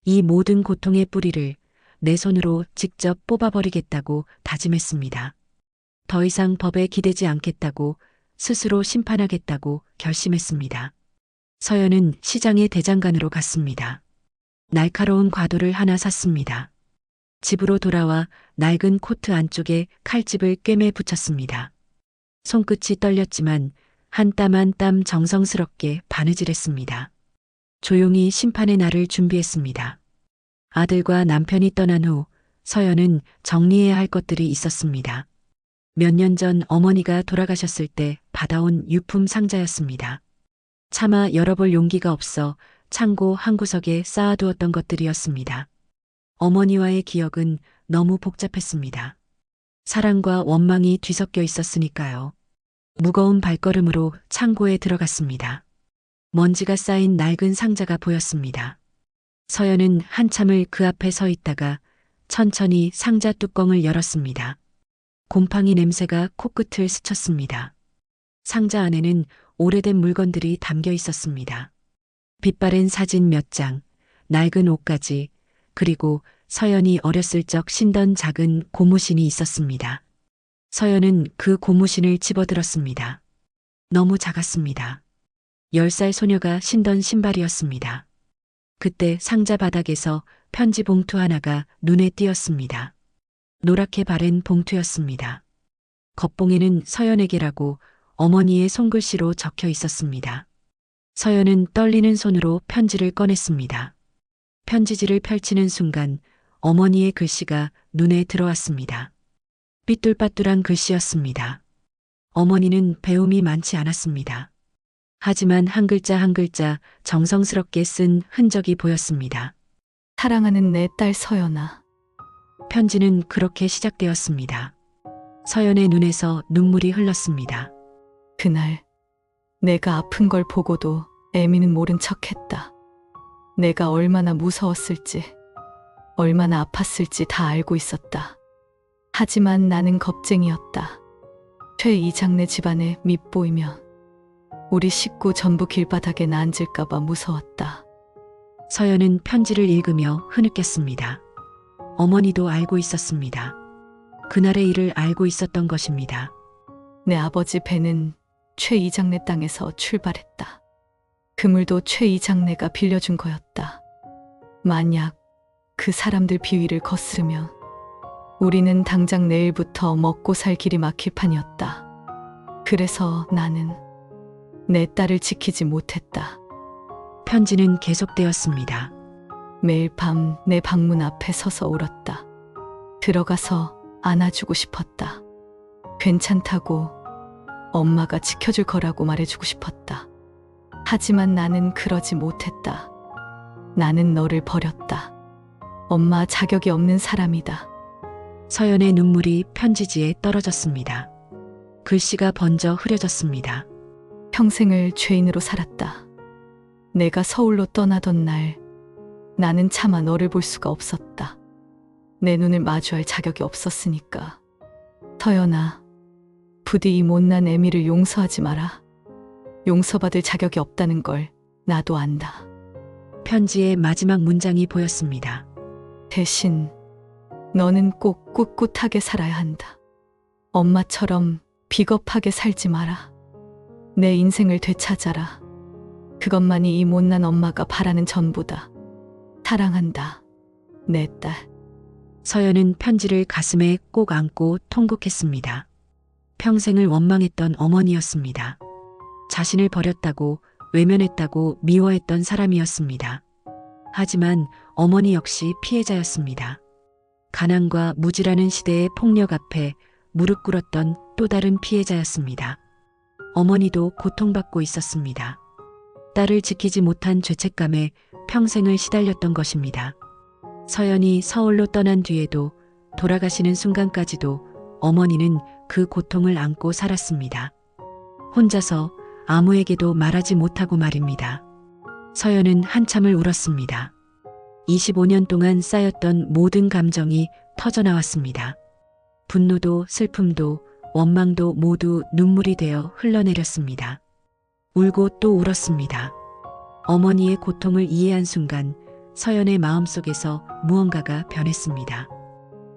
이 모든 고통의 뿌리를 내 손으로 직접 뽑아버리겠다고 다짐했습니다. 더 이상 법에 기대지 않겠다고, 스스로 심판하겠다고 결심했습니다. 서연은 시장의 대장간으로 갔습니다. 날카로운 과도를 하나 샀습니다. 집으로 돌아와 낡은 코트 안쪽에 칼집을 꿰매 붙였습니다. 손끝이 떨렸지만 한 땀 한 땀 정성스럽게 바느질했습니다. 조용히 심판의 날을 준비했습니다. 아들과 남편이 떠난 후 서연은 정리해야 할 것들이 있었습니다. 몇 년 전 어머니가 돌아가셨을 때 받아온 유품 상자였습니다. 차마 열어볼 용기가 없어 창고 한 구석에 쌓아두었던 것들이었습니다. 어머니와의 기억은 너무 복잡했습니다. 사랑과 원망이 뒤섞여 있었으니까요. 무거운 발걸음으로 창고에 들어갔습니다. 먼지가 쌓인 낡은 상자가 보였습니다. 서연은 한참을 그 앞에 서 있다가 천천히 상자 뚜껑을 열었습니다. 곰팡이 냄새가 코끝을 스쳤습니다. 상자 안에는 오래된 물건들이 담겨 있었습니다. 빛바랜 사진 몇 장, 낡은 옷가지, 그리고 서연이 어렸을 적 신던 작은 고무신이 있었습니다. 서연은 그 고무신을 집어들었습니다. 너무 작았습니다. 10살 소녀가 신던 신발이었습니다. 그때 상자 바닥에서 편지 봉투 하나가 눈에 띄었습니다. 노랗게 바랜 봉투였습니다. 겉봉에는 서연에게라고 어머니의 손글씨로 적혀 있었습니다. 서연은 떨리는 손으로 편지를 꺼냈습니다. 편지지를 펼치는 순간 어머니의 글씨가 눈에 들어왔습니다. 삐뚤빠뚤한 글씨였습니다. 어머니는 배움이 많지 않았습니다. 하지만 한 글자 한 글자 정성스럽게 쓴 흔적이 보였습니다.
사랑하는 내 딸 서연아.
편지는 그렇게 시작되었습니다. 서연의 눈에서 눈물이 흘렀습니다.
그날 내가 아픈 걸 보고도 애미는 모른 척했다. 내가 얼마나 무서웠을지, 얼마나 아팠을지 다 알고 있었다. 하지만 나는 겁쟁이였다. 최 이장네 집안에 밉보이면 우리 식구 전부 길바닥에 나앉을까봐 무서웠다.
서연은 편지를 읽으며 흐느꼈습니다. 어머니도 알고 있었습니다. 그날의 일을 알고 있었던 것입니다.
내 아버지 배는 최 이장네 땅에서 출발했다. 그물도 최 이장네가 빌려준 거였다. 만약 그 사람들 비위를 거스르면 우리는 당장 내일부터 먹고 살 길이 막힐 판이었다. 그래서 나는 내 딸을 지키지 못했다.
편지는 계속되었습니다.
매일 밤 내 방문 앞에 서서 울었다. 들어가서 안아주고 싶었다. 괜찮다고, 엄마가 지켜줄 거라고 말해주고 싶었다. 하지만 나는 그러지 못했다. 나는 너를 버렸다. 엄마 자격이 없는 사람이다.
서연의 눈물이 편지지에 떨어졌습니다. 글씨가 번져 흐려졌습니다.
평생을 죄인으로 살았다. 내가 서울로 떠나던 날 나는 차마 너를 볼 수가 없었다. 내 눈을 마주할 자격이 없었으니까. 서연아, 부디 이 못난 애미를 용서하지 마라. 용서받을 자격이 없다는 걸 나도 안다.
편지의 마지막 문장이 보였습니다.
대신 너는 꼭 꿋꿋하게 살아야 한다. 엄마처럼 비겁하게 살지 마라. 내 인생을 되찾아라. 그것만이 이 못난 엄마가 바라는 전부다. 사랑한다, 내 딸.
서연은 편지를 가슴에 꼭 안고 통곡했습니다. 평생을 원망했던 어머니였습니다. 자신을 버렸다고 외면했다고 미워했던 사람이었습니다. 하지만 어머니 역시 피해자였습니다. 가난과 무지라는 시대의 폭력 앞에 무릎 꿇었던 또 다른 피해자였습니다. 어머니도 고통받고 있었습니다. 딸을 지키지 못한 죄책감에 평생을 시달렸던 것입니다. 서연이 서울로 떠난 뒤에도 돌아가시는 순간까지도 어머니는 그 고통을 안고 살았습니다. 혼자서 아무에게도 말하지 못하고 말입니다. 서연은 한참을 울었습니다. 25년 동안 쌓였던 모든 감정이 터져나왔습니다. 분노도 슬픔도 원망도 모두 눈물이 되어 흘러내렸습니다. 울고 또 울었습니다. 어머니의 고통을 이해한 순간 서연의 마음속에서 무언가가 변했습니다.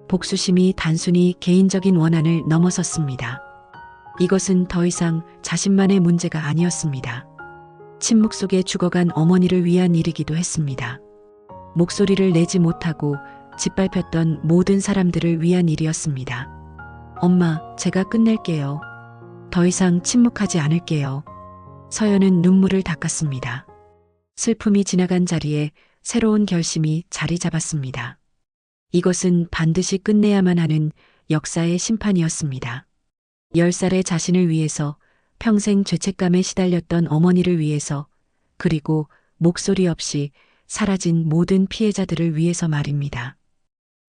복수심이 단순히 개인적인 원한을 넘어섰습니다. 이것은 더 이상 자신만의 문제가 아니었습니다. 침묵 속에 죽어간 어머니를 위한 일이기도 했습니다. 목소리를 내지 못하고 짓밟혔던 모든 사람들을 위한 일이었습니다. 엄마, 제가 끝낼게요. 더 이상 침묵하지 않을게요. 서연은 눈물을 닦았습니다. 슬픔이 지나간 자리에 새로운 결심이 자리 잡았습니다. 이것은 반드시 끝내야만 하는 역사의 심판이었습니다. 10살의 자신을 위해서, 평생 죄책감에 시달렸던 어머니를 위해서, 그리고 목소리 없이 사라진 모든 피해자들을 위해서 말입니다.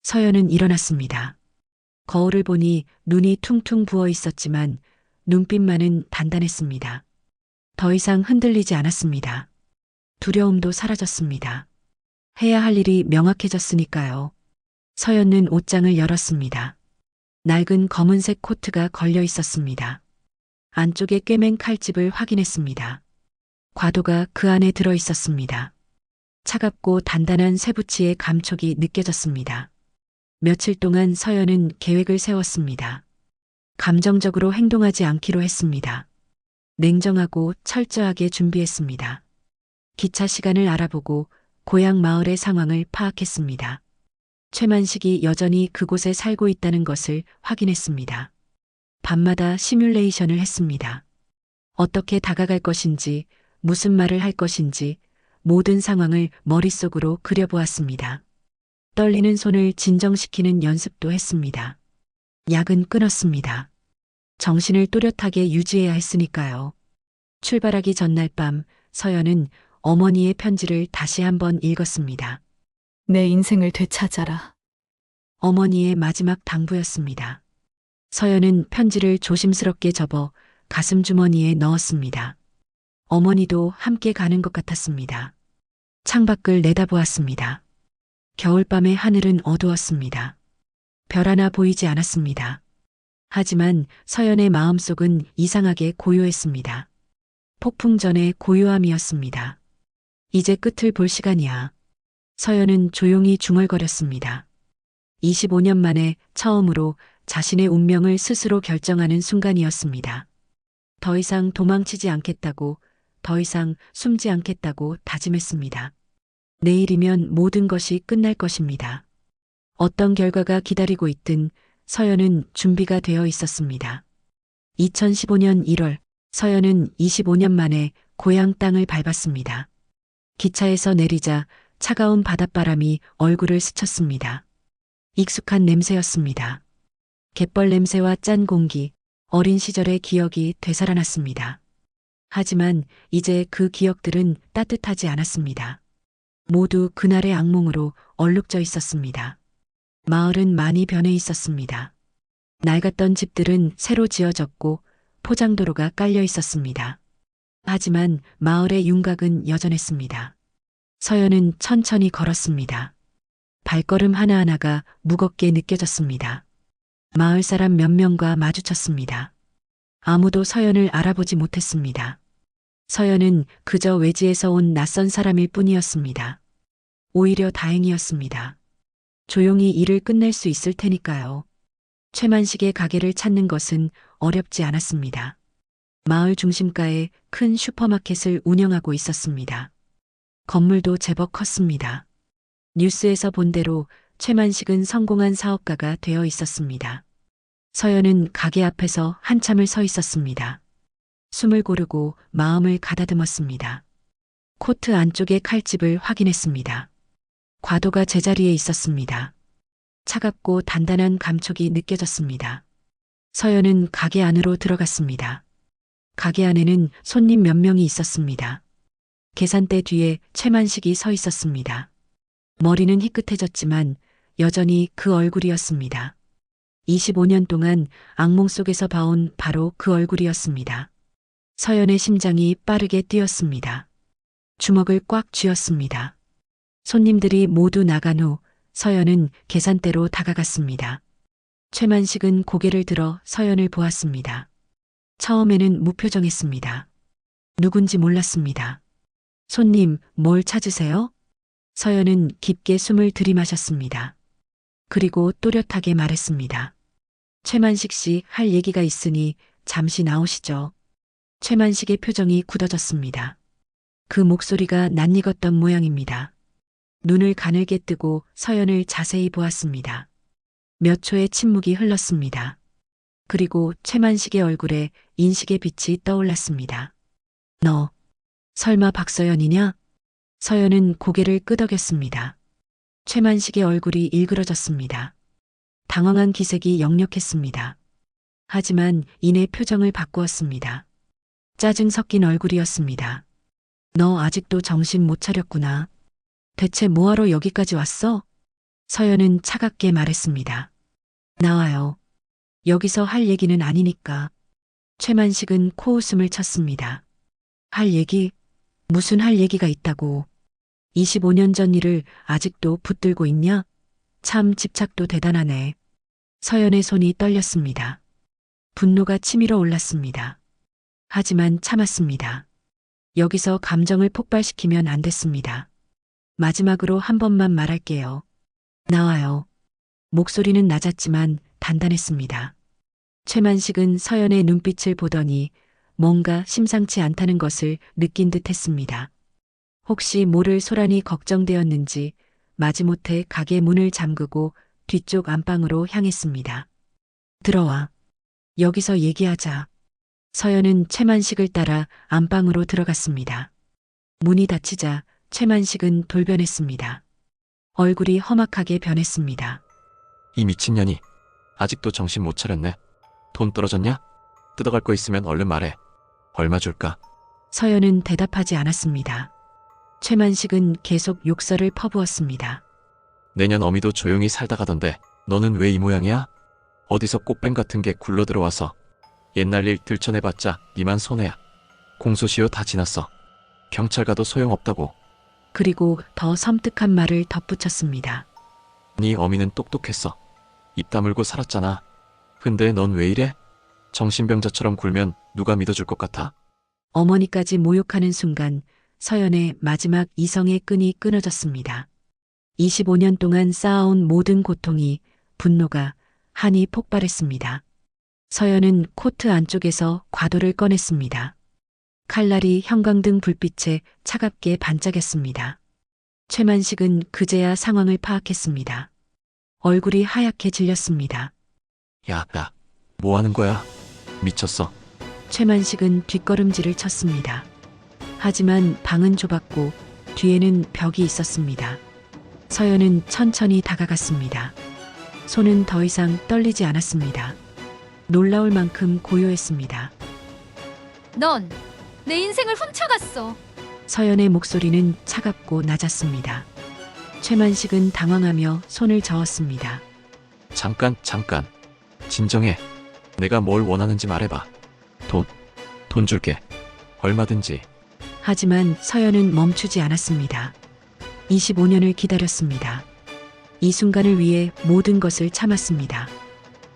서연은 일어났습니다. 거울을 보니 눈이 퉁퉁 부어 있었지만 눈빛만은 단단했습니다. 더 이상 흔들리지 않았습니다. 두려움도 사라졌습니다. 해야 할 일이 명확해졌으니까요. 서연은 옷장을 열었습니다. 낡은 검은색 코트가 걸려 있었습니다. 안쪽에 꿰맨 칼집을 확인했습니다. 과도가 그 안에 들어 있었습니다. 차갑고 단단한 쇠붙이의 감촉이 느껴졌습니다. 며칠 동안 서연은 계획을 세웠습니다. 감정적으로 행동하지 않기로 했습니다. 냉정하고 철저하게 준비했습니다. 기차 시간을 알아보고 고향 마을의 상황을 파악했습니다. 최만식이 여전히 그곳에 살고 있다는 것을 확인했습니다. 밤마다 시뮬레이션을 했습니다. 어떻게 다가갈 것인지, 무슨 말을 할 것인지 모든 상황을 머릿속으로 그려보았습니다. 떨리는 손을 진정시키는 연습도 했습니다. 약은 끊었습니다. 정신을 또렷하게 유지해야 했으니까요. 출발하기 전날 밤 서연은 어머니의 편지를 다시 한번 읽었습니다.
내 인생을 되찾아라.
어머니의 마지막 당부였습니다. 서연은 편지를 조심스럽게 접어 가슴 주머니에 넣었습니다. 어머니도 함께 가는 것 같았습니다. 창밖을 내다보았습니다. 겨울밤의 하늘은 어두웠습니다. 별 하나 보이지 않았습니다. 하지만 서연의 마음속은 이상하게 고요했습니다. 폭풍 전의 고요함이었습니다. 이제 끝을 볼 시간이야. 서연은 조용히 중얼거렸습니다. 25년 만에 처음으로 자신의 운명을 스스로 결정하는 순간이었습니다. 더 이상 도망치지 않겠다고, 더 이상 숨지 않겠다고 다짐했습니다. 내일이면 모든 것이 끝날 것입니다. 어떤 결과가 기다리고 있든 서연은 준비가 되어 있었습니다. 2015년 1월, 서연은 25년 만에 고향 땅을 밟았습니다. 기차에서 내리자 차가운 바닷바람이 얼굴을 스쳤습니다. 익숙한 냄새였습니다. 갯벌 냄새와 짠 공기, 어린 시절의 기억이 되살아났습니다. 하지만 이제 그 기억들은 따뜻하지 않았습니다. 모두 그날의 악몽으로 얼룩져 있었습니다. 마을은 많이 변해 있었습니다. 낡았던 집들은 새로 지어졌고 포장도로가 깔려 있었습니다. 하지만 마을의 윤곽은 여전했습니다. 서연은 천천히 걸었습니다. 발걸음 하나하나가 무겁게 느껴졌습니다. 마을 사람 몇 명과 마주쳤습니다. 아무도 서연을 알아보지 못했습니다. 서연은 그저 외지에서 온 낯선 사람일 뿐이었습니다. 오히려 다행이었습니다. 조용히 일을 끝낼 수 있을 테니까요. 최만식의 가게를 찾는 것은 어렵지 않았습니다. 마을 중심가에 큰 슈퍼마켓을 운영하고 있었습니다. 건물도 제법 컸습니다. 뉴스에서 본 대로 최만식은 성공한 사업가가 되어 있었습니다. 서연은 가게 앞에서 한참을 서 있었습니다. 숨을 고르고 마음을 가다듬었습니다. 코트 안쪽의 칼집을 확인했습니다. 과도가 제자리에 있었습니다. 차갑고 단단한 감촉이 느껴졌습니다. 서연은 가게 안으로 들어갔습니다. 가게 안에는 손님 몇 명이 있었습니다. 계산대 뒤에 최만식이 서 있었습니다. 머리는 희끗해졌지만 여전히 그 얼굴이었습니다. 25년 동안 악몽 속에서 봐온 바로 그 얼굴이었습니다. 서연의 심장이 빠르게 뛰었습니다. 주먹을 꽉 쥐었습니다. 손님들이 모두 나간 후 서연은 계산대로 다가갔습니다. 최만식은 고개를 들어 서연을 보았습니다. 처음에는 무표정했습니다. 누군지 몰랐습니다. 손님, 뭘 찾으세요? 서연은 깊게 숨을 들이마셨습니다. 그리고 또렷하게 말했습니다. 최만식 씨 할 얘기가 있으니 잠시 나오시죠. 최만식의 표정이 굳어졌습니다. 그 목소리가 낯익었던 모양입니다. 눈을 가늘게 뜨고 서연을 자세히 보았습니다. 몇 초의 침묵이 흘렀습니다. 그리고 최만식의 얼굴에 인식의 빛이 떠올랐습니다. 너, 설마 박서연이냐? 서연은 고개를 끄덕였습니다. 최만식의 얼굴이 일그러졌습니다. 당황한 기색이 역력했습니다. 하지만 이내 표정을 바꾸었습니다. 짜증 섞인 얼굴이었습니다. 너 아직도 정신 못 차렸구나. 대체 뭐하러 여기까지 왔어? 서연은 차갑게 말했습니다. 나와요. 여기서 할 얘기는 아니니까. 최만식은 코웃음을 쳤습니다. 할 얘기? 무슨 할 얘기가 있다고. 25년 전 일을 아직도 붙들고 있냐? 참 집착도 대단하네. 서연의 손이 떨렸습니다. 분노가 치밀어 올랐습니다. 하지만 참았습니다. 여기서 감정을 폭발시키면 안 됐습니다. 마지막으로 한 번만 말할게요. 나와요. 목소리는 낮았지만 단단했습니다. 최만식은 서연의 눈빛을 보더니 뭔가 심상치 않다는 것을 느낀 듯 했습니다. 혹시 모를 소란이 걱정되었는지 마지못해 가게 문을 잠그고 뒤쪽 안방으로 향했습니다. 들어와. 여기서 얘기하자. 서연은 최만식을 따라 안방으로 들어갔습니다. 문이 닫히자 최만식은 돌변했습니다. 얼굴이 험악하게 변했습니다.
이 미친년이 아직도 정신 못 차렸네. 돈 떨어졌냐? 뜯어갈 거 있으면 얼른 말해. 얼마 줄까?
서연은 대답하지 않았습니다. 최만식은 계속 욕설을 퍼부었습니다.
내년 어미도 조용히 살다 가던데 너는 왜 이 모양이야? 어디서 꽃뱀 같은 게 굴러 들어와서 옛날 일 들춰내봤자 니만 손해야. 공소시효 다 지났어. 경찰 가도 소용없다고.
그리고 더 섬뜩한 말을 덧붙였습니다.
네 어미는 똑똑했어. 입 다물고 살았잖아. 근데 넌 왜 이래? 정신병자처럼 굴면 누가 믿어줄 것 같아?
어머니까지 모욕하는 순간 서연의 마지막 이성의 끈이 끊어졌습니다. 25년 동안 쌓아온 모든 고통이, 분노가 한이 폭발했습니다. 서연은 코트 안쪽에서 과도를 꺼냈습니다. 칼날이 형광등 불빛에 차갑게 반짝였습니다. 최만식은 그제야 상황을 파악했습니다. 얼굴이 하얗게 질렸습니다.
야, 뭐 하는 거야? 미쳤어.
최만식은 뒷걸음질을 쳤습니다. 하지만 방은 좁았고 뒤에는 벽이 있었습니다. 서연은 천천히 다가갔습니다. 손은 더 이상 떨리지 않았습니다. 놀라울 만큼 고요했습니다.
넌 내 인생을 훔쳐갔어.
서연의 목소리는 차갑고 낮았습니다. 최만식은 당황하며 손을 저었습니다.
잠깐. 진정해. 내가 뭘 원하는지 말해봐. 돈 줄게. 얼마든지.
하지만 서연은 멈추지 않았습니다. 25년을 기다렸습니다. 이 순간을 위해 모든 것을 참았습니다.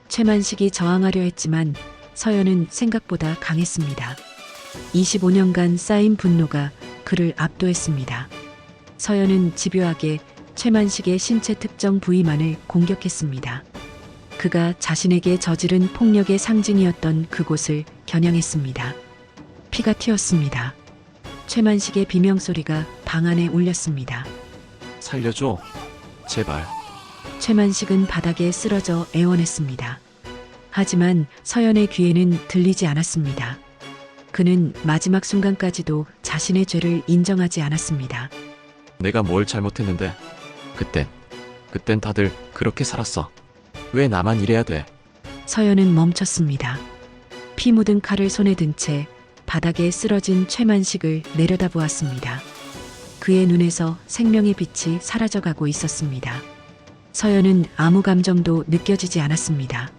최만식이 저항하려 했지만 서연은 생각보다 강했습니다. 25년간 쌓인 분노가 그를 압도했습니다. 서연은 집요하게 최만식의 신체 특정 부위만을 공격했습니다. 그가 자신에게 저지른 폭력의 상징이었던 그곳을 겨냥했습니다. 피가 튀었습니다. 최만식의 비명소리가 방 안에 울렸습니다.
살려줘. 제발.
최만식은 바닥에 쓰러져 애원했습니다. 하지만 서연의 귀에는 들리지 않았습니다. 그는 마지막 순간까지도 자신의 죄를 인정하지 않았습니다.
내가 뭘 잘못했는데. 그땐 다들 그렇게 살았어. 왜 나만 이래야 돼?
서연은 멈췄습니다. 피 묻은 칼을 손에 든 채 바닥에 쓰러진 최만식을 내려다보았습니다. 그의 눈에서 생명의 빛이 사라져가고 있었습니다. 서연은 아무 감정도 느껴지지 않았습니다.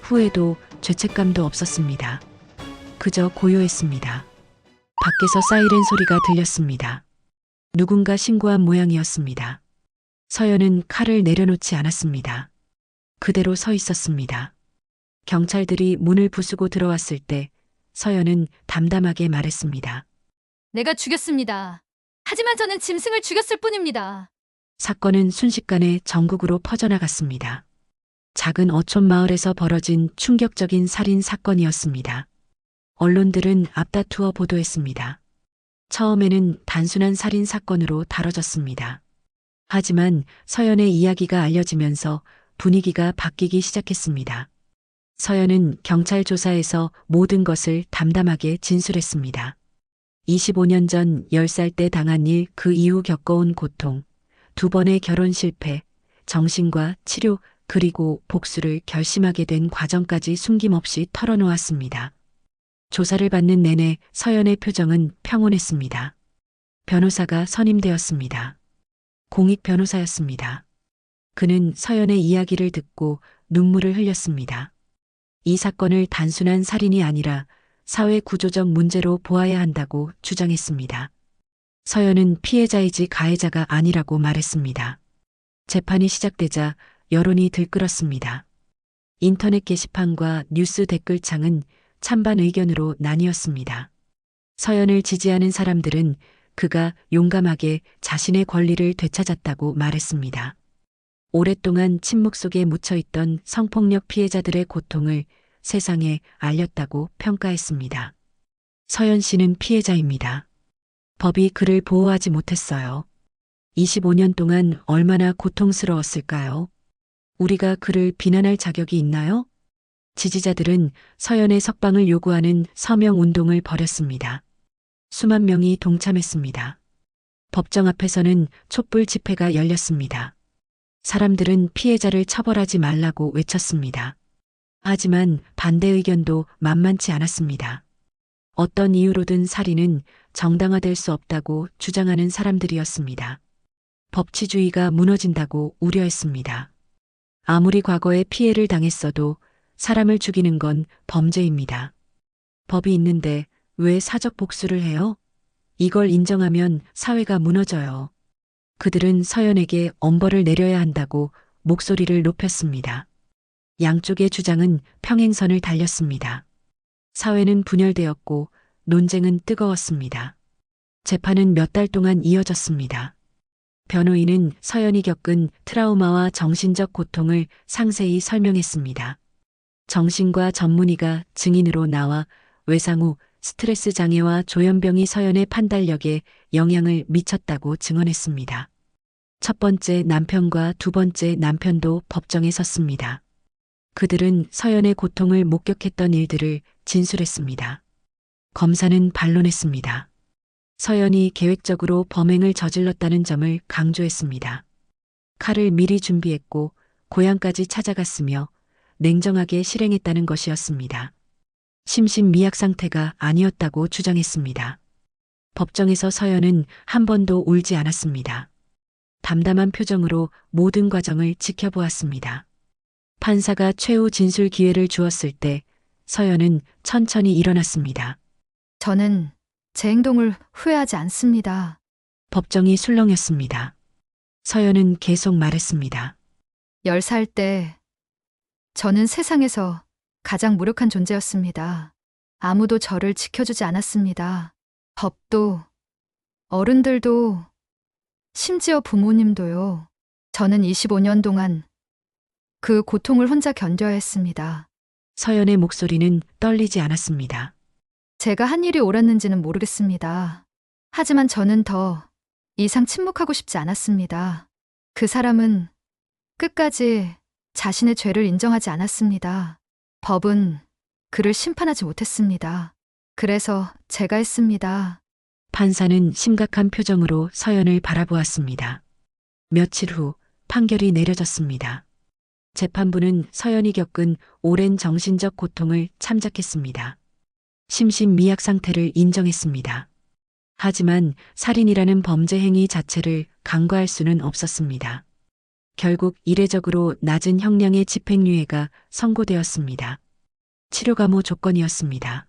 후회도 죄책감도 없었습니다. 그저 고요했습니다. 밖에서 사이렌 소리가 들렸습니다. 누군가 신고한 모양이었습니다. 서연은 칼을 내려놓지 않았습니다. 그대로 서 있었습니다. 경찰들이 문을 부수고 들어왔을 때 서연은 담담하게 말했습니다.
내가 죽였습니다. 하지만 저는 짐승을 죽였을 뿐입니다.
사건은 순식간에 전국으로 퍼져나갔습니다. 작은 어촌 마을에서 벌어진 충격적인 살인 사건이었습니다. 언론들은 앞다투어 보도했습니다. 처음에는 단순한 살인 사건으로 다뤄졌습니다. 하지만 서연의 이야기가 알려지면서 분위기가 바뀌기 시작했습니다. 서연은 경찰 조사에서 모든 것을 담담하게 진술했습니다. 25년 전 10살 때 당한 일, 그 이후 겪어온 고통, 2번의 결혼 실패, 정신과 치료, 그리고 복수를 결심하게 된 과정까지 숨김없이 털어놓았습니다. 조사를 받는 내내 서연의 표정은 평온했습니다. 변호사가 선임되었습니다. 공익 변호사였습니다. 그는 서연의 이야기를 듣고 눈물을 흘렸습니다. 이 사건을 단순한 살인이 아니라 사회 구조적 문제로 보아야 한다고 주장했습니다. 서연은 피해자이지 가해자가 아니라고 말했습니다. 재판이 시작되자 여론이 들끓었습니다. 인터넷 게시판과 뉴스 댓글창은 찬반 의견으로 나뉘었습니다. 서연을 지지하는 사람들은 그가 용감하게 자신의 권리를 되찾았다고 말했습니다. 오랫동안 침묵 속에 묻혀있던 성폭력 피해자들의 고통을 세상에 알렸다고 평가했습니다. 서연 씨는 피해자입니다. 법이 그를 보호하지 못했어요. 25년 동안 얼마나 고통스러웠을까요? 우리가 그를 비난할 자격이 있나요? 지지자들은 서연의 석방을 요구하는 서명 운동을 벌였습니다. 수만 명이 동참했습니다. 법정 앞에서는 촛불 집회가 열렸습니다. 사람들은 피해자를 처벌하지 말라고 외쳤습니다. 하지만 반대 의견도 만만치 않았습니다. 어떤 이유로든 살인은 정당화될 수 없다고 주장하는 사람들이었습니다. 법치주의가 무너진다고 우려했습니다. 아무리 과거에 피해를 당했어도 사람을 죽이는 건 범죄입니다. 법이 있는데 왜 사적 복수를 해요? 이걸 인정하면 사회가 무너져요. 그들은 서연에게 엄벌을 내려야 한다고 목소리를 높였습니다. 양쪽의 주장은 평행선을 달렸습니다. 사회는 분열되었고 논쟁은 뜨거웠습니다. 재판은 몇 달 동안 이어졌습니다. 변호인은 서연이 겪은 트라우마와 정신적 고통을 상세히 설명했습니다. 정신과 전문의가 증인으로 나와 외상 후 스트레스 장애와 조현병이 서연의 판단력에 영향을 미쳤다고 증언했습니다. 첫 번째 남편과 두 번째 남편도 법정에 섰습니다. 그들은 서연의 고통을 목격했던 일들을 진술했습니다. 검사는 반론했습니다. 서연이 계획적으로 범행을 저질렀다는 점을 강조했습니다. 칼을 미리 준비했고 고향까지 찾아갔으며 냉정하게 실행했다는 것이었습니다. 심신미약 상태가 아니었다고 주장했습니다. 법정에서 서연은 한 번도 울지 않았습니다. 담담한 표정으로 모든 과정을 지켜보았습니다. 판사가 최후 진술 기회를 주었을 때 서연은 천천히 일어났습니다.
저는 제 행동을 후회하지 않습니다.
법정이 술렁였습니다. 서연은 계속 말했습니다.
10살 때 저는 세상에서 가장 무력한 존재였습니다. 아무도 저를 지켜주지 않았습니다. 법도, 어른들도, 심지어 부모님도요. 저는 25년 동안 그 고통을 혼자 견뎌야 했습니다.
서연의 목소리는 떨리지 않았습니다.
제가 한 일이 옳았는지는 모르겠습니다. 하지만 저는 더 이상 침묵하고 싶지 않았습니다. 그 사람은 끝까지 자신의 죄를 인정하지 않았습니다. 법은 그를 심판하지 못했습니다.
그래서 제가 했습니다.
판사는 심각한 표정으로 서연을 바라보았습니다. 며칠 후 판결이 내려졌습니다. 재판부는 서연이 겪은 오랜 정신적 고통을 참작했습니다. 심신미약 상태를 인정했습니다. 하지만 살인이라는 범죄 행위 자체를 간과할 수는 없었습니다. 결국 이례적으로 낮은 형량의 집행유예가 선고되었습니다. 치료감호 조건이었습니다.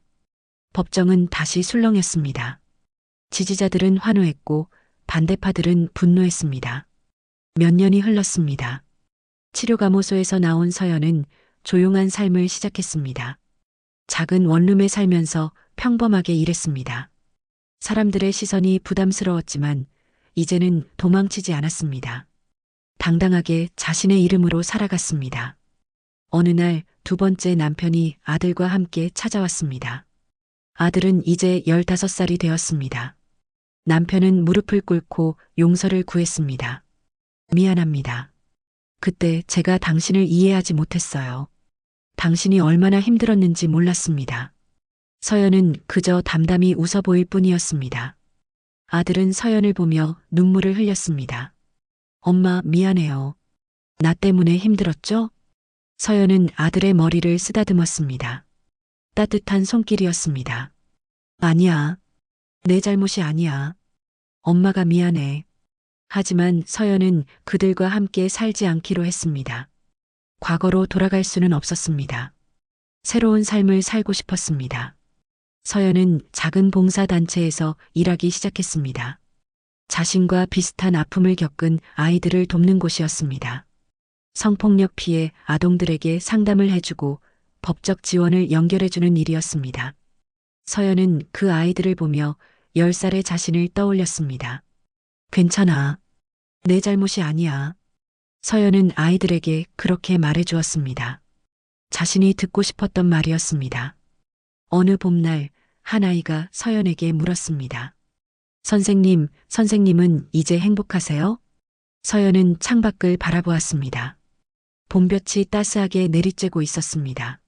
법정은 다시 술렁였습니다. 지지자들은 환호했고 반대파들은 분노했습니다. 몇 년이 흘렀습니다. 치료감호소에서 나온 서연은 조용한 삶을 시작했습니다. 작은 원룸에 살면서 평범하게 일했습니다. 사람들의 시선이 부담스러웠지만 이제는 도망치지 않았습니다. 당당하게 자신의 이름으로 살아갔습니다. 어느 날 두 번째 남편이 아들과 함께 찾아왔습니다. 아들은 이제 15살이 되었습니다. 남편은 무릎을 꿇고 용서를 구했습니다. 미안합니다. 그때 제가 당신을 이해하지 못했어요. 당신이 얼마나 힘들었는지 몰랐습니다. 서연은 그저 담담히 웃어 보일 뿐이었습니다. 아들은 서연을 보며 눈물을 흘렸습니다. 엄마, 미안해요. 나 때문에 힘들었죠? 서연은 아들의 머리를 쓰다듬었습니다. 따뜻한 손길이었습니다. 아니야. 내 잘못이 아니야. 엄마가 미안해. 하지만 서연은 그들과 함께 살지 않기로 했습니다. 과거로 돌아갈 수는 없었습니다. 새로운 삶을 살고 싶었습니다. 서연은 작은 봉사단체에서 일하기 시작했습니다. 자신과 비슷한 아픔을 겪은 아이들을 돕는 곳이었습니다. 성폭력 피해 아동들에게 상담을 해주고 법적 지원을 연결해주는 일이었습니다. 서연은 그 아이들을 보며 10살의 자신을 떠올렸습니다. 괜찮아. 내 잘못이 아니야. 서연은 아이들에게 그렇게 말해주었습니다. 자신이 듣고 싶었던 말이었습니다. 어느 봄날 한 아이가 서연에게 물었습니다. 선생님은 이제 행복하세요? 서연은 창밖을 바라보았습니다. 봄볕이 따스하게 내리쬐고 있었습니다.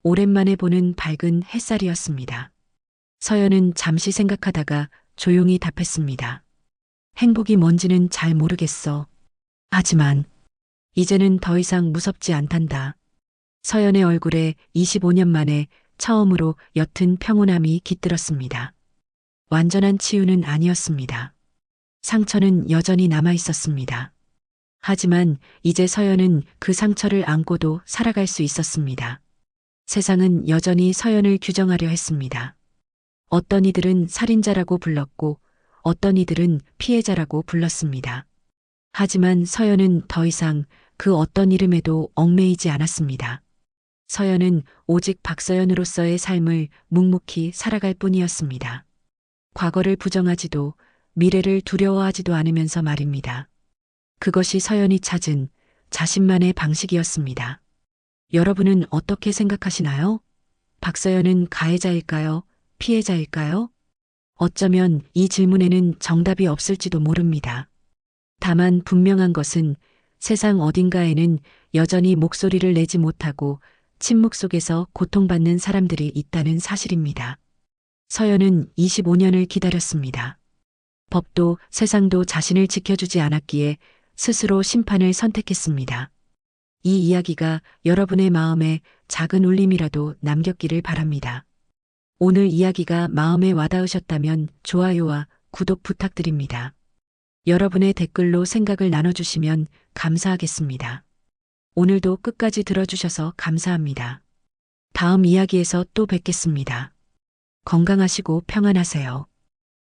오랜만에 보는 밝은 햇살이었습니다. 서연은 잠시 생각하다가 조용히 답했습니다. 행복이 뭔지는 잘 모르겠어. 하지만 이제는 더 이상 무섭지 않단다. 서연의 얼굴에 25년 만에 처음으로 옅은 평온함이 깃들었습니다. 완전한 치유는 아니었습니다. 상처는 여전히 남아 있었습니다. 하지만 이제 서연은 그 상처를 안고도 살아갈 수 있었습니다. 세상은 여전히 서연을 규정하려 했습니다. 어떤 이들은 살인자라고 불렀고 어떤 이들은 피해자라고 불렀습니다. 하지만 서연은 더 이상 그 어떤 이름에도 얽매이지 않았습니다. 서연은 오직 박서연으로서의 삶을 묵묵히 살아갈 뿐이었습니다. 과거를 부정하지도 미래를 두려워하지도 않으면서 말입니다. 그것이 서연이 찾은 자신만의 방식이었습니다. 여러분은 어떻게 생각하시나요? 박서연은 가해자일까요? 피해자일까요? 어쩌면 이 질문에는 정답이 없을지도 모릅니다. 다만 분명한 것은 세상 어딘가에는 여전히 목소리를 내지 못하고 침묵 속에서 고통받는 사람들이 있다는 사실입니다. 서연은 25년을 기다렸습니다. 법도 세상도 자신을 지켜주지 않았기에 스스로 심판을 선택했습니다. 이 이야기가 여러분의 마음에 작은 울림이라도 남겼기를 바랍니다. 오늘 이야기가 마음에 와닿으셨다면 좋아요와 구독 부탁드립니다. 여러분의 댓글로 생각을 나눠주시면 감사하겠습니다. 오늘도 끝까지 들어주셔서 감사합니다. 다음 이야기에서 또 뵙겠습니다. 건강하시고 평안하세요.